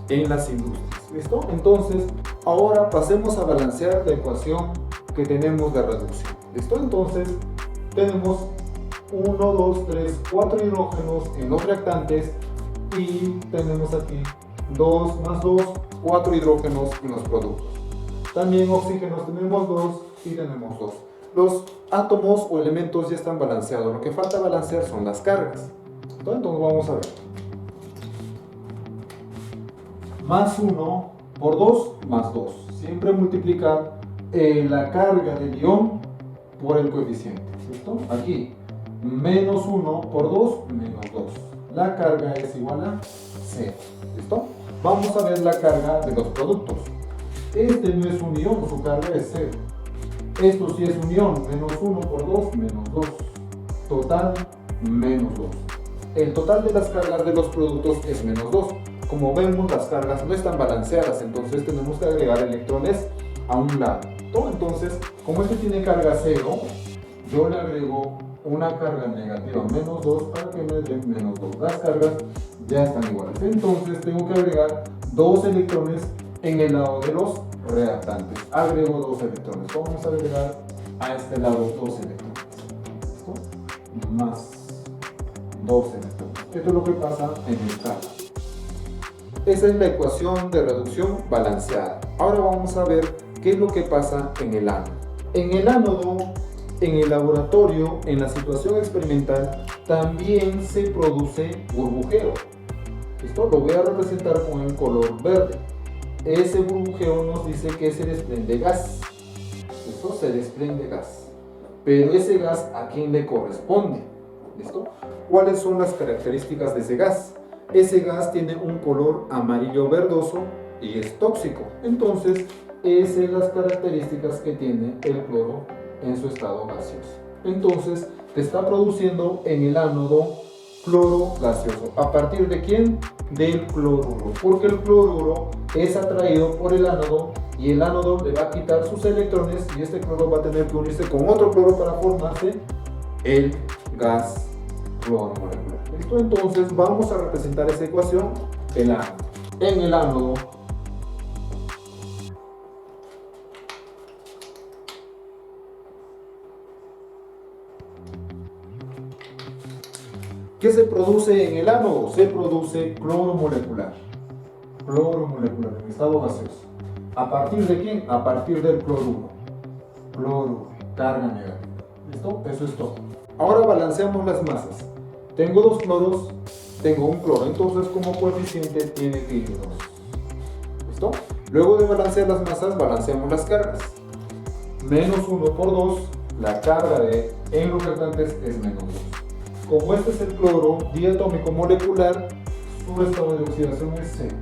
en las industrias. ¿Listo? Entonces, ahora pasemos a balancear la ecuación que tenemos de reducción. ¿Listo? Entonces, tenemos 1, 2, 3, 4 hidrógenos en los reactantes y tenemos aquí 2 más 2, 4 hidrógenos en los productos. También oxígenos tenemos 2 y tenemos 2. Los átomos o elementos ya están balanceados. Lo que falta balancear son las cargas. Entonces vamos a ver. Más 1 por 2 más 2. Siempre multiplicar la carga del ion por el coeficiente. ¿Listo? Aquí, menos 1 por 2 menos 2. La carga es igual a 0. ¿Listo? Vamos a ver la carga de los productos. Este no es un ion, su carga es 0. Esto sí es un ion, menos 1 por 2 menos 2. Total, menos 2. El total de las cargas de los productos es menos 2. Como vemos, las cargas no están balanceadas, entonces tenemos que agregar electrones a un lado. Entonces, como este tiene carga 0, yo le agrego una carga negativa, menos 2, para que me dé menos 2. Las cargas ya están iguales. Entonces, tengo que agregar 2 electrones en el lado de los reactantes. Agrego 2 electrones. Vamos a agregar a este lado 2 electrones. ¿Listo? Más 2 electrones. Esto es lo que pasa en el caso. Esa es la ecuación de reducción balanceada. Ahora vamos a ver qué es lo que pasa en el ánodo. En el ánodo, en el laboratorio, en la situación experimental, también se produce burbujeo. Esto lo voy a representar con el color verde. Ese burbujeo nos dice que se desprende gas. Esto se desprende gas. Pero ese gas, ¿a quién le corresponde? ¿Listo? ¿Cuáles son las características de ese gas? Ese gas tiene un color amarillo verdoso y es tóxico. Entonces, esas son las características que tiene el cloro en su estado gaseoso. Entonces, te está produciendo en el ánodo cloro gaseoso. ¿A partir de quién? Del cloruro. Porque el cloruro es atraído por el ánodo y el ánodo le va a quitar sus electrones y este cloro va a tener que unirse con otro cloro para formarse el gas cloro molecular. ¿Listo? Entonces vamos a representar esa ecuación en el ánodo. ¿Qué se produce en el ánodo? Se produce cloro molecular. Cloro molecular en estado gaseoso. ¿A partir de quién? A partir del cloruro. Cloruro, carga negativa. ¿Listo? Eso es todo. Ahora balanceamos las masas. Tengo 2 cloros, tengo un cloro, entonces como coeficiente tiene que ir 2. ¿Listo? Luego de balancear las masas, balanceamos las cargas. Menos 1 por 2, la carga en los reactantes es menos 2. Como este es el cloro diatómico molecular, su estado de oxidación es 0.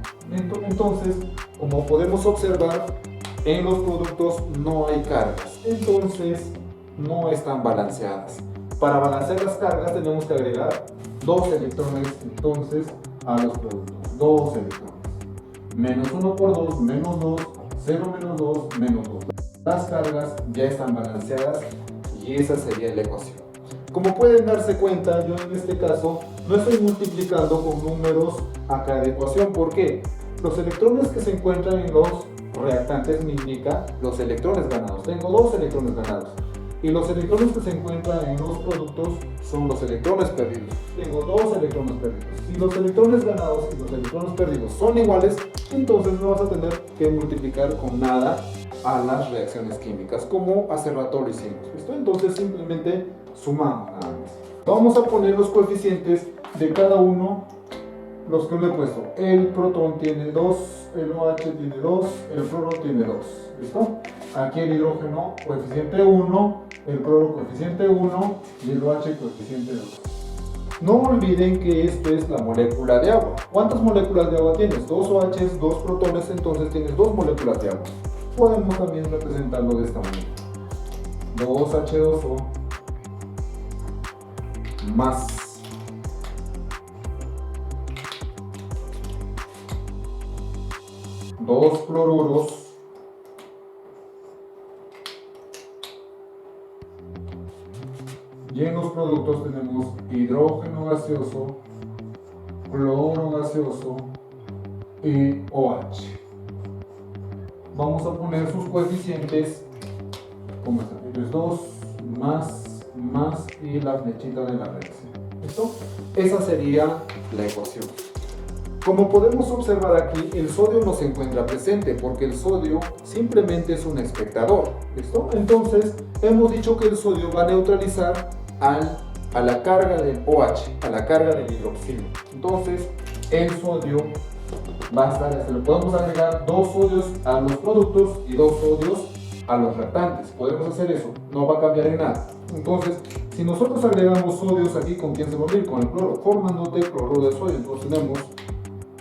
Entonces, como podemos observar, en los productos no hay cargas, entonces no están balanceadas. Para balancear las cargas tenemos que agregar 2 electrones entonces a los productos. 2 electrones. Menos 1 por 2, menos 2, 0 menos 2, menos 2. Las cargas ya están balanceadas y esa sería la ecuación. Como pueden darse cuenta, yo en este caso no estoy multiplicando con números a cada ecuación. ¿Por qué? Los electrones que se encuentran en los reactantes me indican los electrones ganados. Tengo 2 electrones ganados. Y los electrones que se encuentran en los productos son los electrones perdidos. Tengo 2 electrones perdidos. Si los electrones ganados y los electrones perdidos son iguales, entonces no vas a tener que multiplicar con nada a las reacciones químicas, como hace rato lo hicimos. ¿Listo? Entonces simplemente sumamos nada más. Vamos a poner los coeficientes de cada uno, los que le he puesto. El protón tiene 2, el OH tiene 2, el cloro tiene 2. ¿Listo? Aquí el hidrógeno coeficiente 1, el cloro coeficiente 1 y el OH coeficiente 2. No olviden que esto es la molécula de agua. ¿Cuántas moléculas de agua tienes? 2 OHs, 2 protones, entonces tienes 2 moléculas de agua. Podemos también representarlo de esta manera. 2H2O más 2 cloruros y en los productos tenemos hidrógeno gaseoso, cloro gaseoso y OH. Vamos a poner sus coeficientes como es 2 más y la flechita de la reacción. ¿Listo? Esa sería la ecuación. Como podemos observar aquí, el sodio no se encuentra presente porque el sodio simplemente es un espectador. ¿Listo? Entonces, hemos dicho que el sodio va a neutralizar a la carga del OH, a la carga del hidroxilo. Entonces, el sodio va a estar, le podemos agregar 2 sodios a los productos y 2 sodios a los reactantes. Podemos hacer eso, no va a cambiar en nada. Entonces, si nosotros agregamos sodios aquí, ¿con quién se va a unir? Con el cloro, formándote cloruro de sodio. Entonces tenemos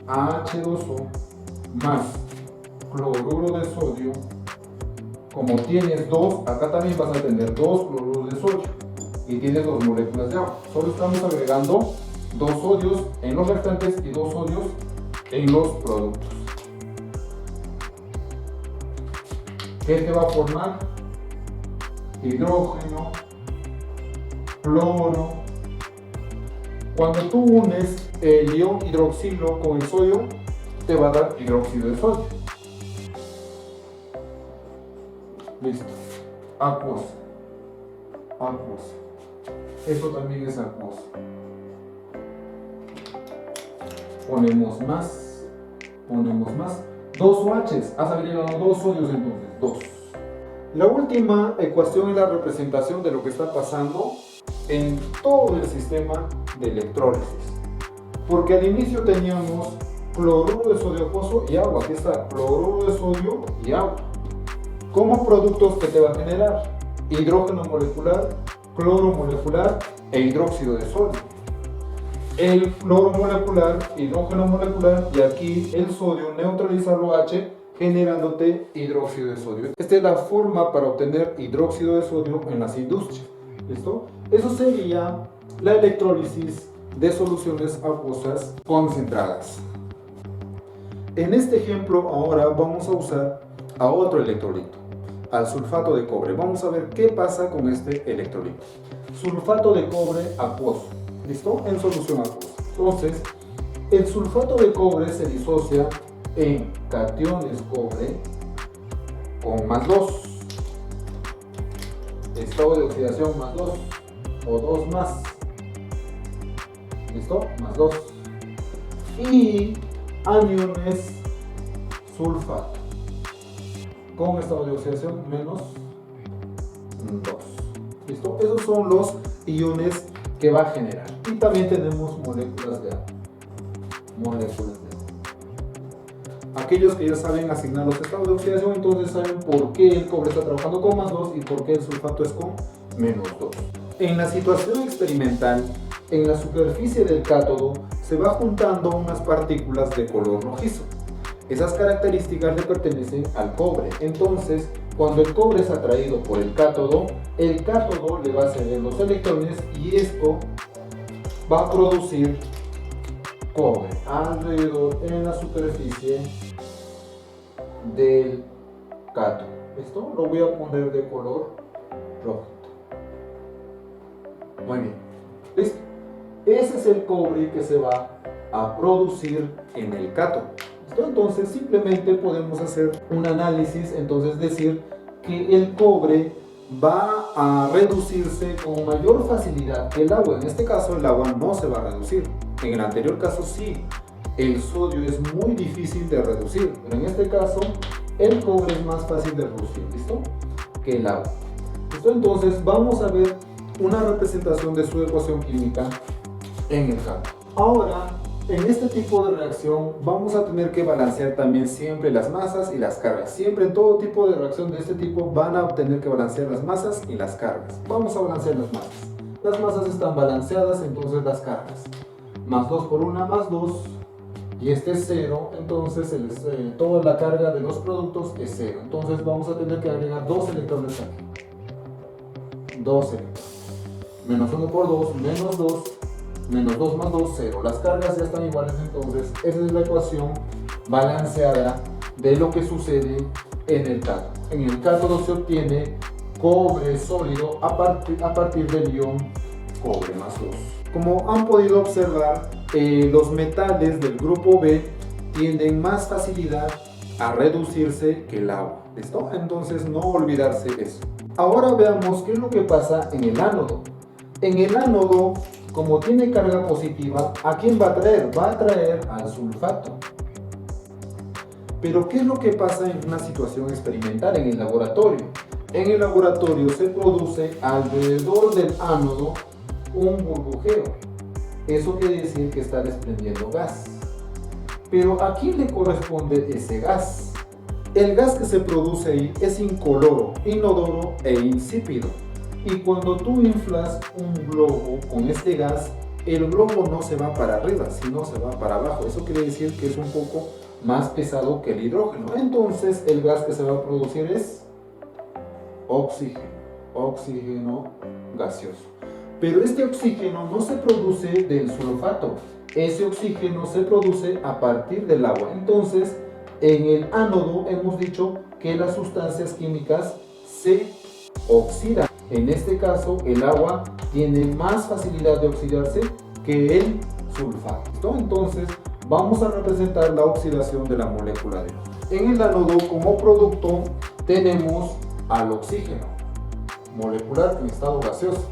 H2O más cloruro de sodio. Como tienes 2, acá también vas a tener 2 cloruros de sodio y tienes 2 moléculas de agua. Solo estamos agregando 2 sodios en los reactantes y 2 sodios en los productos. ¿Qué te va a formar? Hidrógeno, cloro. Cuando tú unes el ion hidroxilo con el sodio, te va a dar hidróxido de sodio. Listo. Acuosa. Acuosa. Esto también es acuosa. Ponemos más. Ponemos más. 2 OHs. Has agregado 2 sodios entonces. 2. La última ecuación es la representación de lo que está pasando en todo el sistema de electrólisis. Porque al inicio teníamos cloruro de sodio acuoso y agua. Aquí está cloruro de sodio y agua. Como productos que te va a generar hidrógeno molecular, cloro molecular e hidróxido de sodio. El cloro molecular, hidrógeno molecular y aquí el sodio neutraliza el OH generándote hidróxido de sodio. Esta es la forma para obtener hidróxido de sodio en las industrias. ¿Listo? Eso sería la electrólisis de soluciones acuosas concentradas. En este ejemplo ahora vamos a usar a otro electrolito, al sulfato de cobre. Vamos a ver qué pasa con este electrolito. Sulfato de cobre acuoso. ¿Listo? En solución acuosa. Entonces, el sulfato de cobre se disocia en cationes cobre con más 2. Estado de oxidación más 2 o 2 más. ¿Listo? Más 2. Y aniones sulfato con estado de oxidación menos 2. ¿Listo? Esos son los iones que va a generar. Y también tenemos moléculas de agua. Moléculas de agua. Aquellos que ya saben asignar los estados de oxidación, entonces saben por qué el cobre está trabajando con más 2 y por qué el sulfato es con menos 2. En la situación experimental, en la superficie del cátodo se va juntando unas partículas de color rojizo. Esas características le pertenecen al cobre. Entonces, cuando el cobre es atraído por el cátodo le va a ceder los electrones y esto va a producir cobre alrededor en la superficie del cátodo. Esto lo voy a poner de color rojo. Muy bien. ¿Listo? Ese es el cobre que se va a producir en el cátodo. ¿Listo? Entonces simplemente podemos hacer un análisis, entonces decir que el cobre va a reducirse con mayor facilidad que el agua. En este caso el agua no se va a reducir. En el anterior caso sí. El sodio es muy difícil de reducir, pero en este caso el cobre es más fácil de reducir, ¿listo? Que el agua. ¿Listo? Entonces vamos a ver una representación de su ecuación química en el cátodo. Ahora, en este tipo de reacción vamos a tener que balancear también siempre las masas y las cargas. Siempre en todo tipo de reacción de este tipo van a tener que balancear las masas y las cargas. Vamos a balancear las masas. las masas están balanceadas, entonces las cargas. Más 2 por 1 más 2, y este es 0, entonces toda la carga de los productos es 0. Entonces vamos a tener que agregar 2 electrones aquí. 2 electrones. Menos 1 por 2, menos 2, menos 2 más 2, 0. Las cargas ya están iguales, entonces esa es la ecuación balanceada de lo que sucede en el cátodo. En el cátodo se obtiene cobre sólido a partir del ion cobre más 2. Como han podido observar, los metales del grupo B tienen más facilidad a reducirse que el agua. ¿Listo? Entonces no olvidarse de eso. Ahora veamos qué es lo que pasa en el ánodo. En el ánodo, como tiene carga positiva, ¿a quién va a traer? Va a traer al sulfato. Pero ¿qué es lo que pasa en una situación experimental en el laboratorio? En el laboratorio se produce alrededor del ánodo un burbujeo. Eso quiere decir que está desprendiendo gas. Pero ¿a quién le corresponde ese gas? El gas que se produce ahí es incoloro, inodoro e insípido. Y cuando tú inflas un globo con este gas, el globo no se va para arriba, sino se va para abajo. Eso quiere decir que es un poco más pesado que el hidrógeno. Entonces el gas que se va a producir es oxígeno gaseoso. Pero este oxígeno no se produce del sulfato, ese oxígeno se produce a partir del agua. Entonces, en el ánodo hemos dicho que las sustancias químicas se oxidan. En este caso, el agua tiene más facilidad de oxidarse que el sulfato. Entonces, vamos a representar la oxidación de la molécula de agua. En el ánodo, como producto, tenemos al oxígeno molecular en estado gaseoso.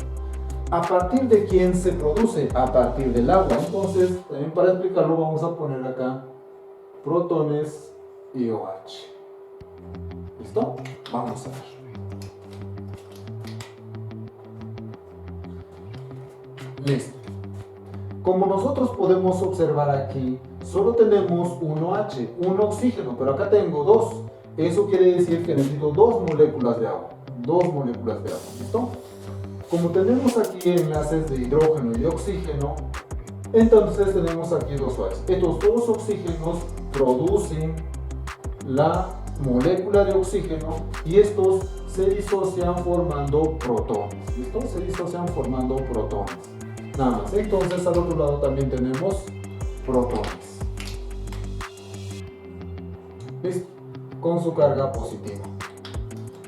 ¿A partir de quién se produce? A partir del agua. Entonces, también para explicarlo vamos a poner acá protones y OH. ¿Listo? Vamos a ver. Listo. Como nosotros podemos observar aquí, solo tenemos un OH, un oxígeno, pero acá tengo 2. Eso quiere decir que necesito 2 moléculas de agua. 2 moléculas de agua. ¿Listo? Como tenemos aquí enlaces de hidrógeno y de oxígeno, entonces tenemos aquí 2 OH. Estos 2 oxígenos producen la molécula de oxígeno y estos se disocian formando protones. ¿Listo? Se disocian formando protones. Nada más. Entonces al otro lado también tenemos protones. ¿Listo? Con su carga positiva.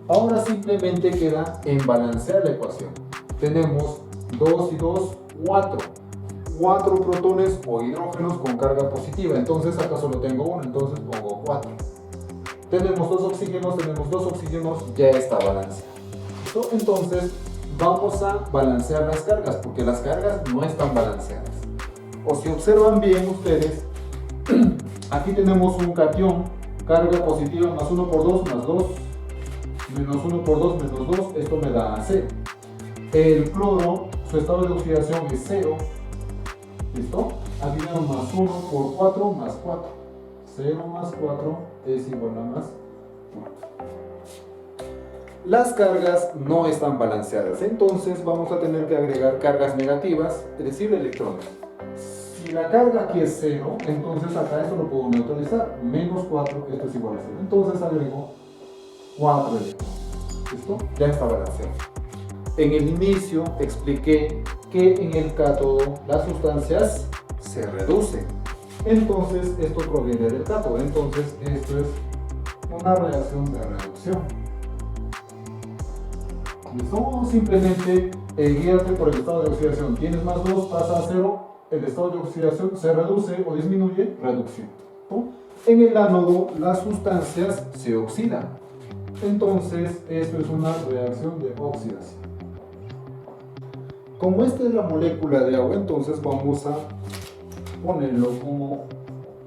Ahora simplemente queda en balancear la ecuación. Tenemos 2 y 2, 4. 4 protones o hidrógenos con carga positiva. Entonces acá solo tengo 1, entonces pongo 4. Tenemos 2 oxígenos, ya está balanceado. Entonces vamos a balancear las cargas, porque las cargas no están balanceadas. O si observan bien ustedes, aquí tenemos un catión, carga positiva más 1 por 2 más 2, menos 1 por 2 menos 2, esto me da 0. El cloro, su estado de oxidación es 0. ¿Listo? Aquí tenemos más 1 por 4 más 4. 0 más 4 es igual a más 4. Las cargas no están balanceadas, entonces vamos a tener que agregar cargas negativas, es decir, electrones. Si la carga aquí es 0, entonces acá esto lo puedo neutralizar. Menos 4, esto es igual a 0. Entonces agrego 4 electrones. ¿Listo? Ya está balanceado. En el inicio expliqué que en el cátodo las sustancias se reducen. Entonces esto proviene del cátodo. Entonces esto es una reacción de reducción. ¿Listo? Simplemente guíate por el estado de oxidación. Tienes más 2, pasa a 0. El estado de oxidación se reduce o disminuye, reducción. ¿No? En el ánodo las sustancias se oxidan. Entonces esto es una reacción de oxidación. Como esta es la molécula de agua, entonces vamos a ponerlo como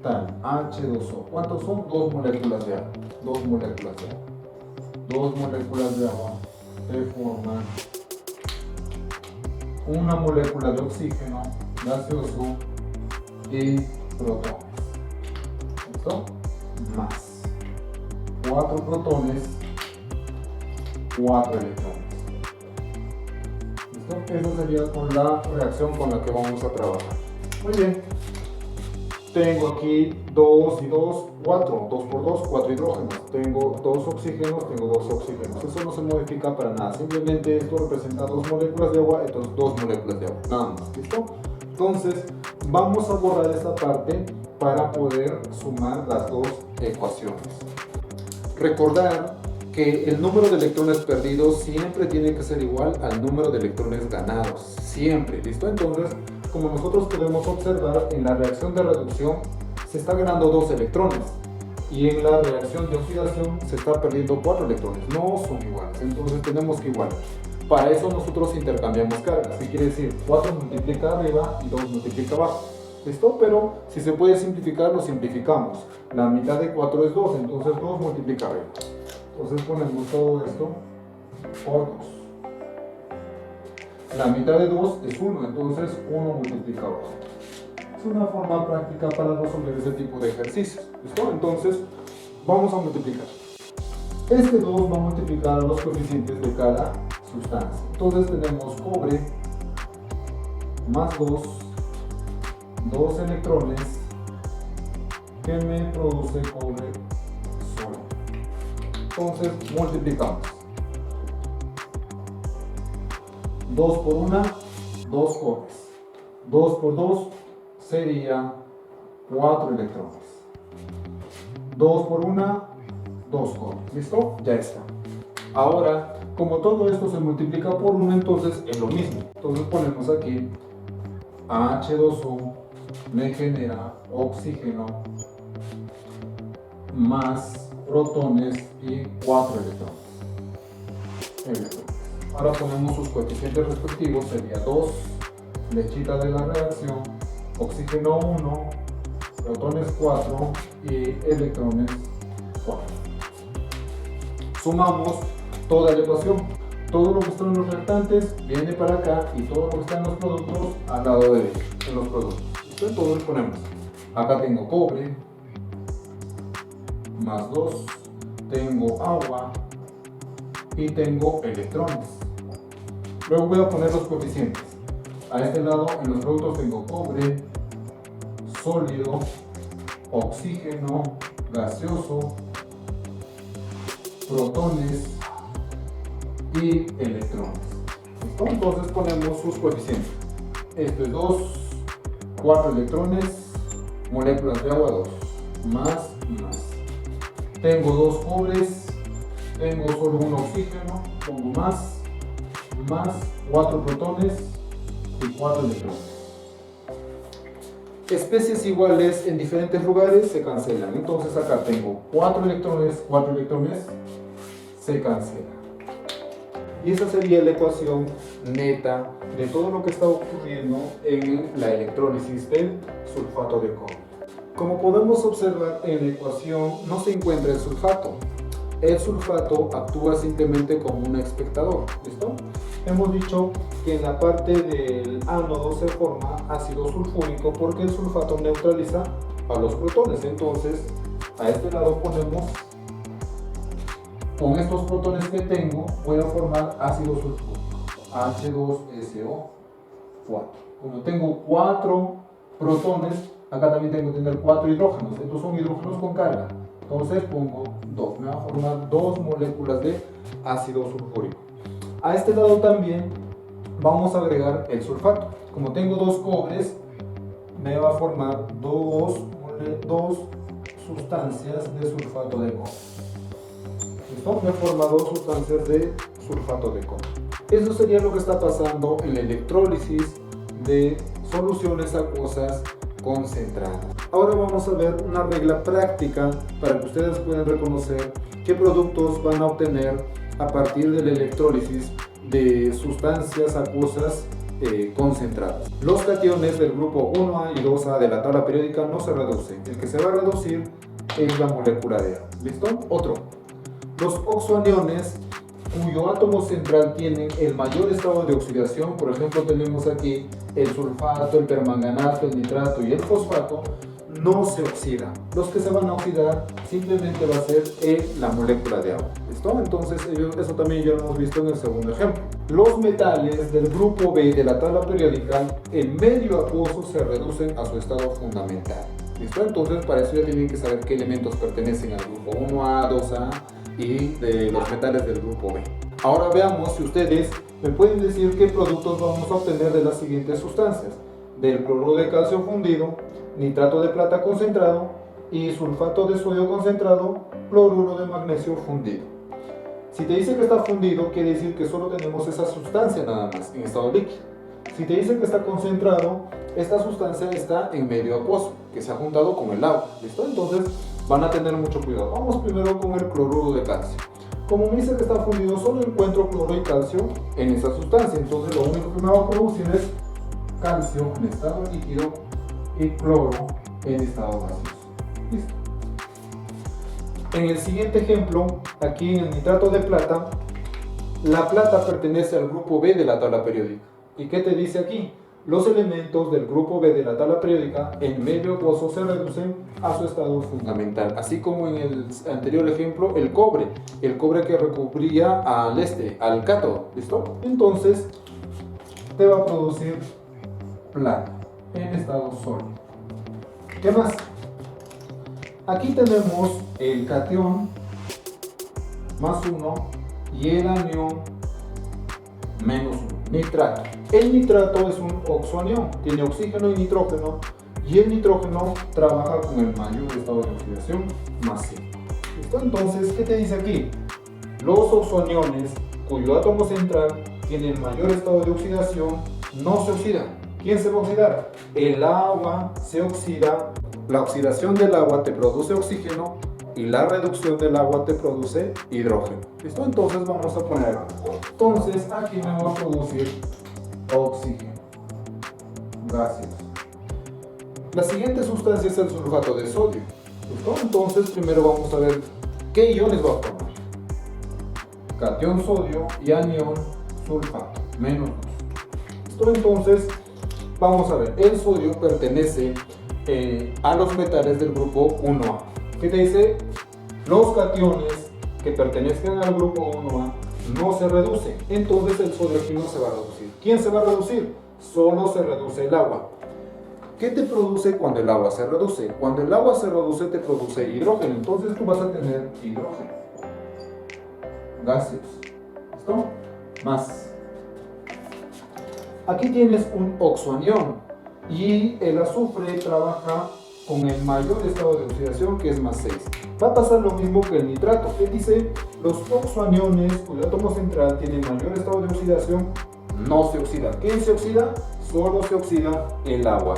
tal, H2O. ¿Cuántos son? 2 moléculas de agua. 2 moléculas de agua. 2 moléculas de agua se forman una molécula de oxígeno gaseoso y protones. ¿Listo? Más 4 protones, 4 electrones. ¿Listo? Eso sería con la reacción con la que vamos a trabajar. Muy bien. Tengo aquí 2 y 2, 4, 2 por 2, 4 hidrógenos. Tengo 2 oxígenos, tengo 2 oxígenos. Eso no se modifica para nada. Simplemente esto representa 2 moléculas de agua, entonces 2 moléculas de agua. Nada más, ¿listo? Entonces, vamos a borrar esta parte para poder sumar las dos ecuaciones. Recordar que el número de electrones perdidos siempre tiene que ser igual al número de electrones ganados. Siempre, ¿listo? Entonces, como nosotros podemos observar, en la reacción de reducción se está ganando 2 electrones y en la reacción de oxidación se está perdiendo 4 electrones. No son iguales, entonces tenemos que igualar. Para eso nosotros intercambiamos cargas, que quiere decir 4 multiplica arriba y 2 multiplica abajo. ¿Listo? Pero si se puede simplificar, lo simplificamos. La mitad de 4 es 2, entonces 2 multiplica arriba. Entonces ponemos todo esto por 2. La mitad de 2 es 1, entonces 1 multiplica abajo. Es una forma práctica para resolver ese tipo de ejercicios. ¿Listo? Entonces vamos a multiplicar. Este 2 va a multiplicar a los coeficientes de cada sustancia. Entonces tenemos cobre más 2 electrones que me produce cobre solo. Entonces multiplicamos. 2 por 1, 2 cobres. 2 por 2 sería 4 electrones. 2 por 1, 2 cobres. ¿Listo? Ya está. Ahora, como todo esto se multiplica por 1, entonces es lo mismo. Entonces ponemos aquí H2O me genera oxígeno más protones y 4 electrones. Ahora ponemos sus coeficientes respectivos, sería 2, flechita de la reacción, oxígeno 1, protones 4 y electrones 4. Sumamos toda la ecuación. Todo lo que está en los reactantes viene para acá y todo lo que está en los productos al lado derecho, en los productos. Entonces ponemos, acá tengo cobre, más 2, tengo agua y tengo electrones. Luego voy a poner los coeficientes. A este lado en los productos tengo cobre, sólido, oxígeno, gaseoso, protones y electrones. ¿Listo? Entonces ponemos sus coeficientes. Esto es 2, 4 electrones, moléculas de agua 2, más. Tengo 2 cobres, tengo solo un oxígeno, pongo más, 4 protones y 4 electrones. Especies iguales en diferentes lugares se cancelan. Entonces acá tengo 4 electrones, se cancelan. Y esa sería la ecuación neta de todo lo que está ocurriendo en la electrólisis del sulfato de cobre. Como podemos observar en la ecuación no se encuentra el sulfato. El sulfato actúa simplemente como un espectador. ¿Listo? Hemos dicho que en la parte del ánodo se forma ácido sulfúrico porque el sulfato neutraliza a los protones. Entonces a este lado ponemos, con estos protones que tengo, voy a formar ácido sulfúrico, H2SO4. Como tengo 4 protones, acá también tengo que tener 4 hidrógenos. Estos son hidrógenos con carga. Entonces pongo 2. Me va a formar 2 moléculas de ácido sulfúrico. A este lado también vamos a agregar el sulfato. Como tengo 2 cobres, me va a formar 2 sustancias de sulfato de cobre. ¿Listo? Me forma 2 sustancias de sulfato de cobre. Eso sería lo que está pasando en la electrólisis de soluciones acuosas concentradas. Ahora vamos a ver una regla práctica para que ustedes puedan reconocer qué productos van a obtener a partir de la electrólisis de sustancias acuosas concentradas. Los cationes del grupo 1A y 2A de la tabla periódica no se reducen. El que se va a reducir es la molécula de A. ¿Listo? Otro. Los oxoaniones cuyo átomo central tienen el mayor estado de oxidación, por ejemplo tenemos aquí el sulfato, el permanganato, el nitrato y el fosfato, no se oxidan. Los que se van a oxidar simplemente va a ser la molécula de agua. ¿Listo? Entonces eso también ya lo hemos visto en el segundo ejemplo. Los metales del grupo B de la tabla periódica en medio acuoso se reducen a su estado fundamental. ¿Listo? Entonces para eso ya tienen que saber qué elementos pertenecen al grupo 1A, 2A y de los metales del grupo B. Ahora veamos si ustedes me pueden decir qué productos vamos a obtener de las siguientes sustancias: del cloruro de calcio fundido, nitrato de plata concentrado y sulfato de sodio concentrado, cloruro de magnesio fundido. Si te dice que está fundido, quiere decir que solo tenemos esa sustancia nada más en estado líquido. Si te dice que está concentrado, esta sustancia está en medio acuoso, que se ha juntado con el agua. ¿Listo? Entonces van a tener mucho cuidado. Vamos primero con el cloruro de calcio. Como me dice que está fundido, solo encuentro cloro y calcio en esa sustancia. Entonces lo único que me va a producir es calcio en estado líquido y cloro en estado gaseoso. Listo. En el siguiente ejemplo, aquí en el nitrato de plata, la plata pertenece al grupo B de la tabla periódica. ¿Y qué te dice aquí? Los elementos del grupo B de la tabla periódica en medio acuoso se reducen a su estado fundamental, así como en el anterior ejemplo el cobre que recubría al cátodo. ¿Listo? Entonces te va a producir plata en estado sólido. ¿Qué más? Aquí tenemos el catión más 1 y el anión menos 1, nitrato. El nitrato es un oxoanión, tiene oxígeno y nitrógeno, y el nitrógeno trabaja con el mayor estado de oxidación, más 5. ¿Listo? Entonces, ¿qué te dice aquí? Los oxoaniones cuyo átomo central tiene el mayor estado de oxidación no se oxidan. ¿Quién se va a oxidar? El agua se oxida. La oxidación del agua te produce oxígeno y la reducción del agua te produce hidrógeno. ¿Listo? Entonces vamos a poner. Entonces aquí me va a producir oxígeno gaseoso. La siguiente sustancia es el sulfato de sodio. ¿Listo? Entonces primero vamos a ver qué iones va a formar. Catión sodio y anión sulfato, menos 2. ¿Listo? Entonces vamos a ver, el sodio pertenece a los metales del grupo 1A. ¿Qué te dice? Los cationes que pertenezcan al grupo 1A no se reducen, entonces el sodio aquí no se va a reducir. ¿Quién se va a reducir? Solo se reduce el agua. ¿Qué te produce cuando el agua se reduce? Cuando el agua se reduce te produce hidrógeno, entonces tú vas a tener hidrógeno gaseoso. ¿Listo? Más. Aquí tienes un oxoanión y el azufre trabaja con el mayor estado de oxidación, que es más 6. Va a pasar lo mismo que el nitrato, que dice los oxoaniones cuyo átomo central tiene mayor estado de oxidación no se oxida. ¿Quién se oxida? Solo se oxida el agua.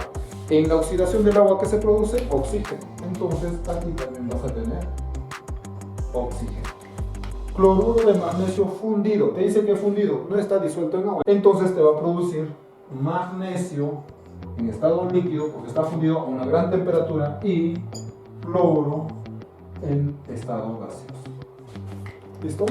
En la oxidación del agua, ¿qué se produce? Oxígeno. Entonces aquí también vas a tener oxígeno. Cloruro de magnesio fundido. Te dice que fundido no está disuelto en agua. Entonces te va a producir magnesio en estado líquido porque está fundido a una gran temperatura y cloro en estado gaseoso. ¿Listo?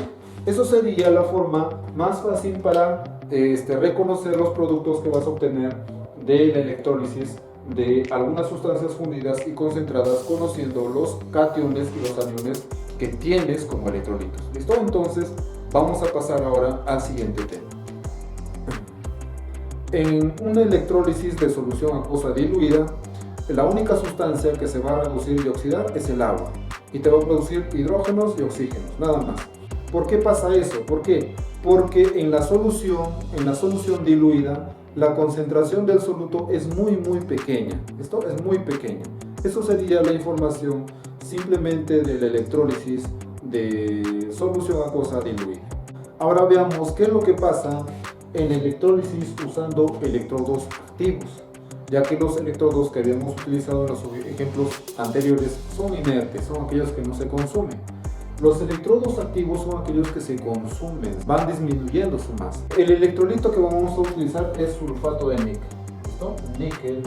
Eso sería la forma más fácil para reconocer los productos que vas a obtener de la electrólisis de algunas sustancias fundidas y concentradas, conociendo los cationes y los aniones que tienes como electrolitos. ¿Listo? Entonces vamos a pasar ahora al siguiente tema. En una electrólisis de solución acuosa diluida, la única sustancia que se va a reducir y oxidar es el agua y te va a producir hidrógenos y oxígenos, nada más. ¿Por qué pasa eso? ¿Por qué? Porque en la solución diluida, la concentración del soluto es muy pequeña. Esto es muy pequeña. Eso sería la información simplemente de la electrólisis de solución acuosa diluida. Ahora veamos qué es lo que pasa en electrólisis usando electrodos activos, ya que los electrodos que habíamos utilizado en los ejemplos anteriores son inertes, son aquellos que no se consumen. Los electrodos activos son aquellos que se consumen, van disminuyendo su masa. El electrolito que vamos a utilizar es sulfato de níquel. ¿Listo? Níquel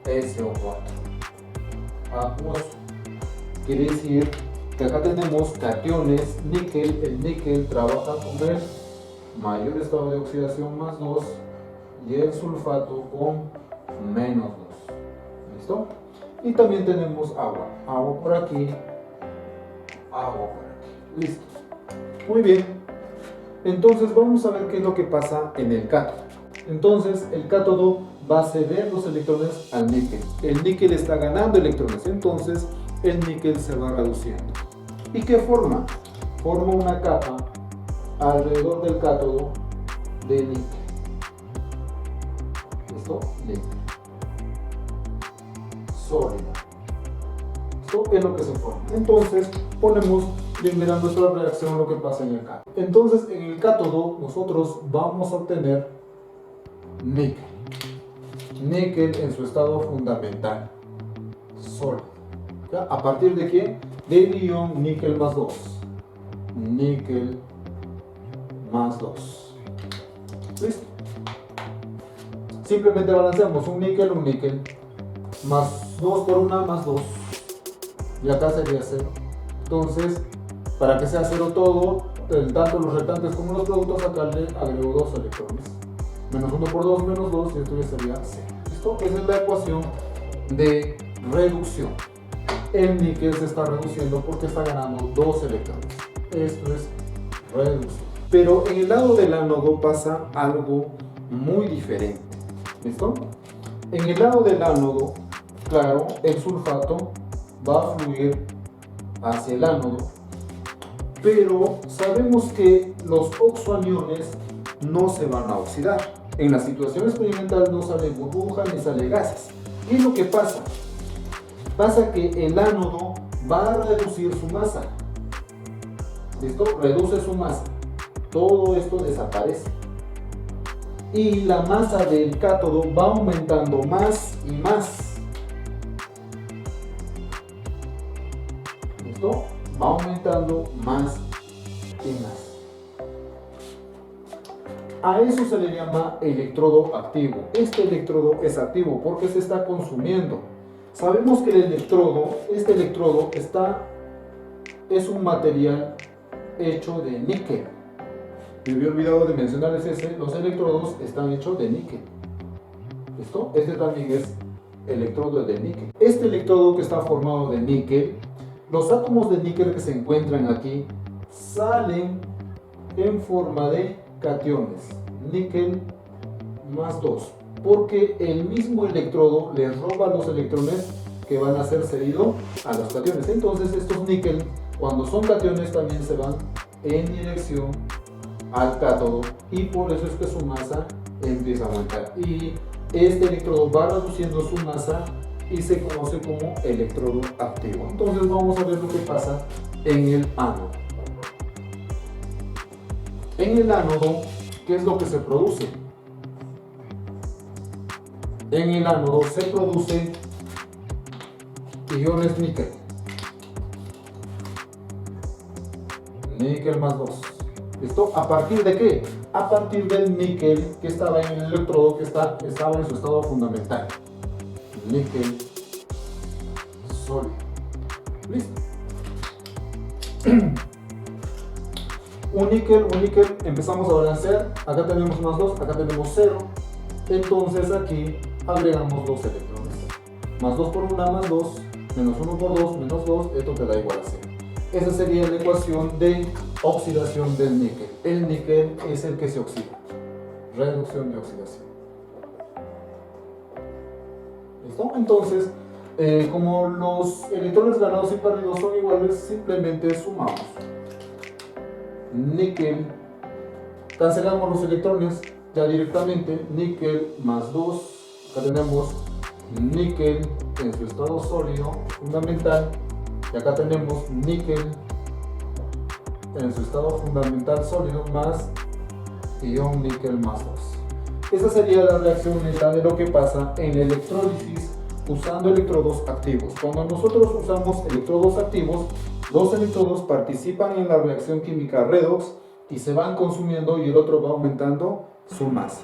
SO4 acuoso. Quiere decir que acá tenemos cationes, níquel. El níquel trabaja con el mayor estado de oxidación más 2 y el sulfato con menos 2. ¿Listo? Y también tenemos agua. Agua por aquí, agua por aquí. Listo. Muy bien. Entonces vamos a ver qué es lo que pasa en el cátodo. Entonces el cátodo va a ceder los electrones al níquel. El níquel está ganando electrones, entonces el níquel se va reduciendo. ¿Y qué forma? Forma una capa alrededor del cátodo de níquel. ¿Listo? Níquel. Sólido. Esto es lo que se forma. Entonces ponemos primero a nuestra reacción lo que pasa en el cátodo. Entonces en el cátodo nosotros vamos a obtener níquel. Níquel en su estado fundamental, sólido. ¿Ya? ¿A partir de qué? Del ion níquel más 2. Níquel más 2. ¿Listo? Simplemente balanceamos un níquel, más 2 por 1 más 2. Y acá sería 0. Entonces, para que sea 0 todo, tanto los restantes como los productos, acá le agrego 2 electrones. Menos 1 por 2 menos 2, y esto ya sería 0. ¿Listo? Esa es la ecuación de reducción. El níquel se está reduciendo porque está ganando 2 electrones. Esto es reducción. Pero en el lado del ánodo pasa algo muy diferente. ¿Listo? En el lado del ánodo, claro, el sulfato va a fluir hacia el ánodo, pero sabemos que los oxoaniones no se van a oxidar. En la situación experimental no sale burbuja ni sale gases. ¿Qué es lo que pasa? Pasa que el ánodo va a reducir su masa. ¿Listo? Reduce su masa. Todo esto desaparece. Y la masa del cátodo va aumentando más y más. ¿Listo? Va aumentando más y más. A eso se le llama electrodo activo. Este electrodo es activo porque se está consumiendo. Sabemos que este electrodo es un material hecho de níquel. Me había olvidado de mencionarles los electrodos están hechos de níquel. ¿Listo? Este también es electrodo de níquel. Este electrodo que está formado de níquel, los átomos de níquel que se encuentran aquí salen en forma de cationes, níquel más 2, porque el mismo electrodo le roba los electrones que van a ser cedidos a los cationes. Entonces estos níquel, cuando son cationes, también se van en dirección al cátodo, y por eso es que su masa empieza a aumentar, y este electrodo va reduciendo su masa y se conoce como electrodo activo. Entonces vamos a ver lo que pasa en el ánodo. En el ánodo, ¿qué es lo que se produce? En el ánodo se producen iones níquel. Níquel más 2. ¿Listo? ¿A partir de qué? A partir del níquel que estaba en el electrodo que estaba en su estado fundamental. Níquel sólido. ¿Listo? Un níquel, empezamos a balancear. Acá tenemos más 2, acá tenemos 0. Entonces aquí agregamos 2 electrones. Más 2 por 1 más 2, menos 1 por 2 menos 2, esto te da igual a 0. Esa sería la ecuación de oxidación del níquel. El níquel es el que se oxida. Reducción de oxidación. ¿Listo? Entonces, como los electrones ganados y perdidos son iguales, simplemente sumamos. Níquel, cancelamos los electrones ya directamente. Níquel más 2, acá tenemos níquel en su estado sólido fundamental, y acá tenemos níquel en su estado fundamental sólido más ion níquel más 2. Esa sería la reacción neta de lo que pasa en la electrólisis usando electrodos activos. Cuando nosotros usamos electrodos activos, los electrodos participan en la reacción química redox y se van consumiendo, y el otro va aumentando su masa.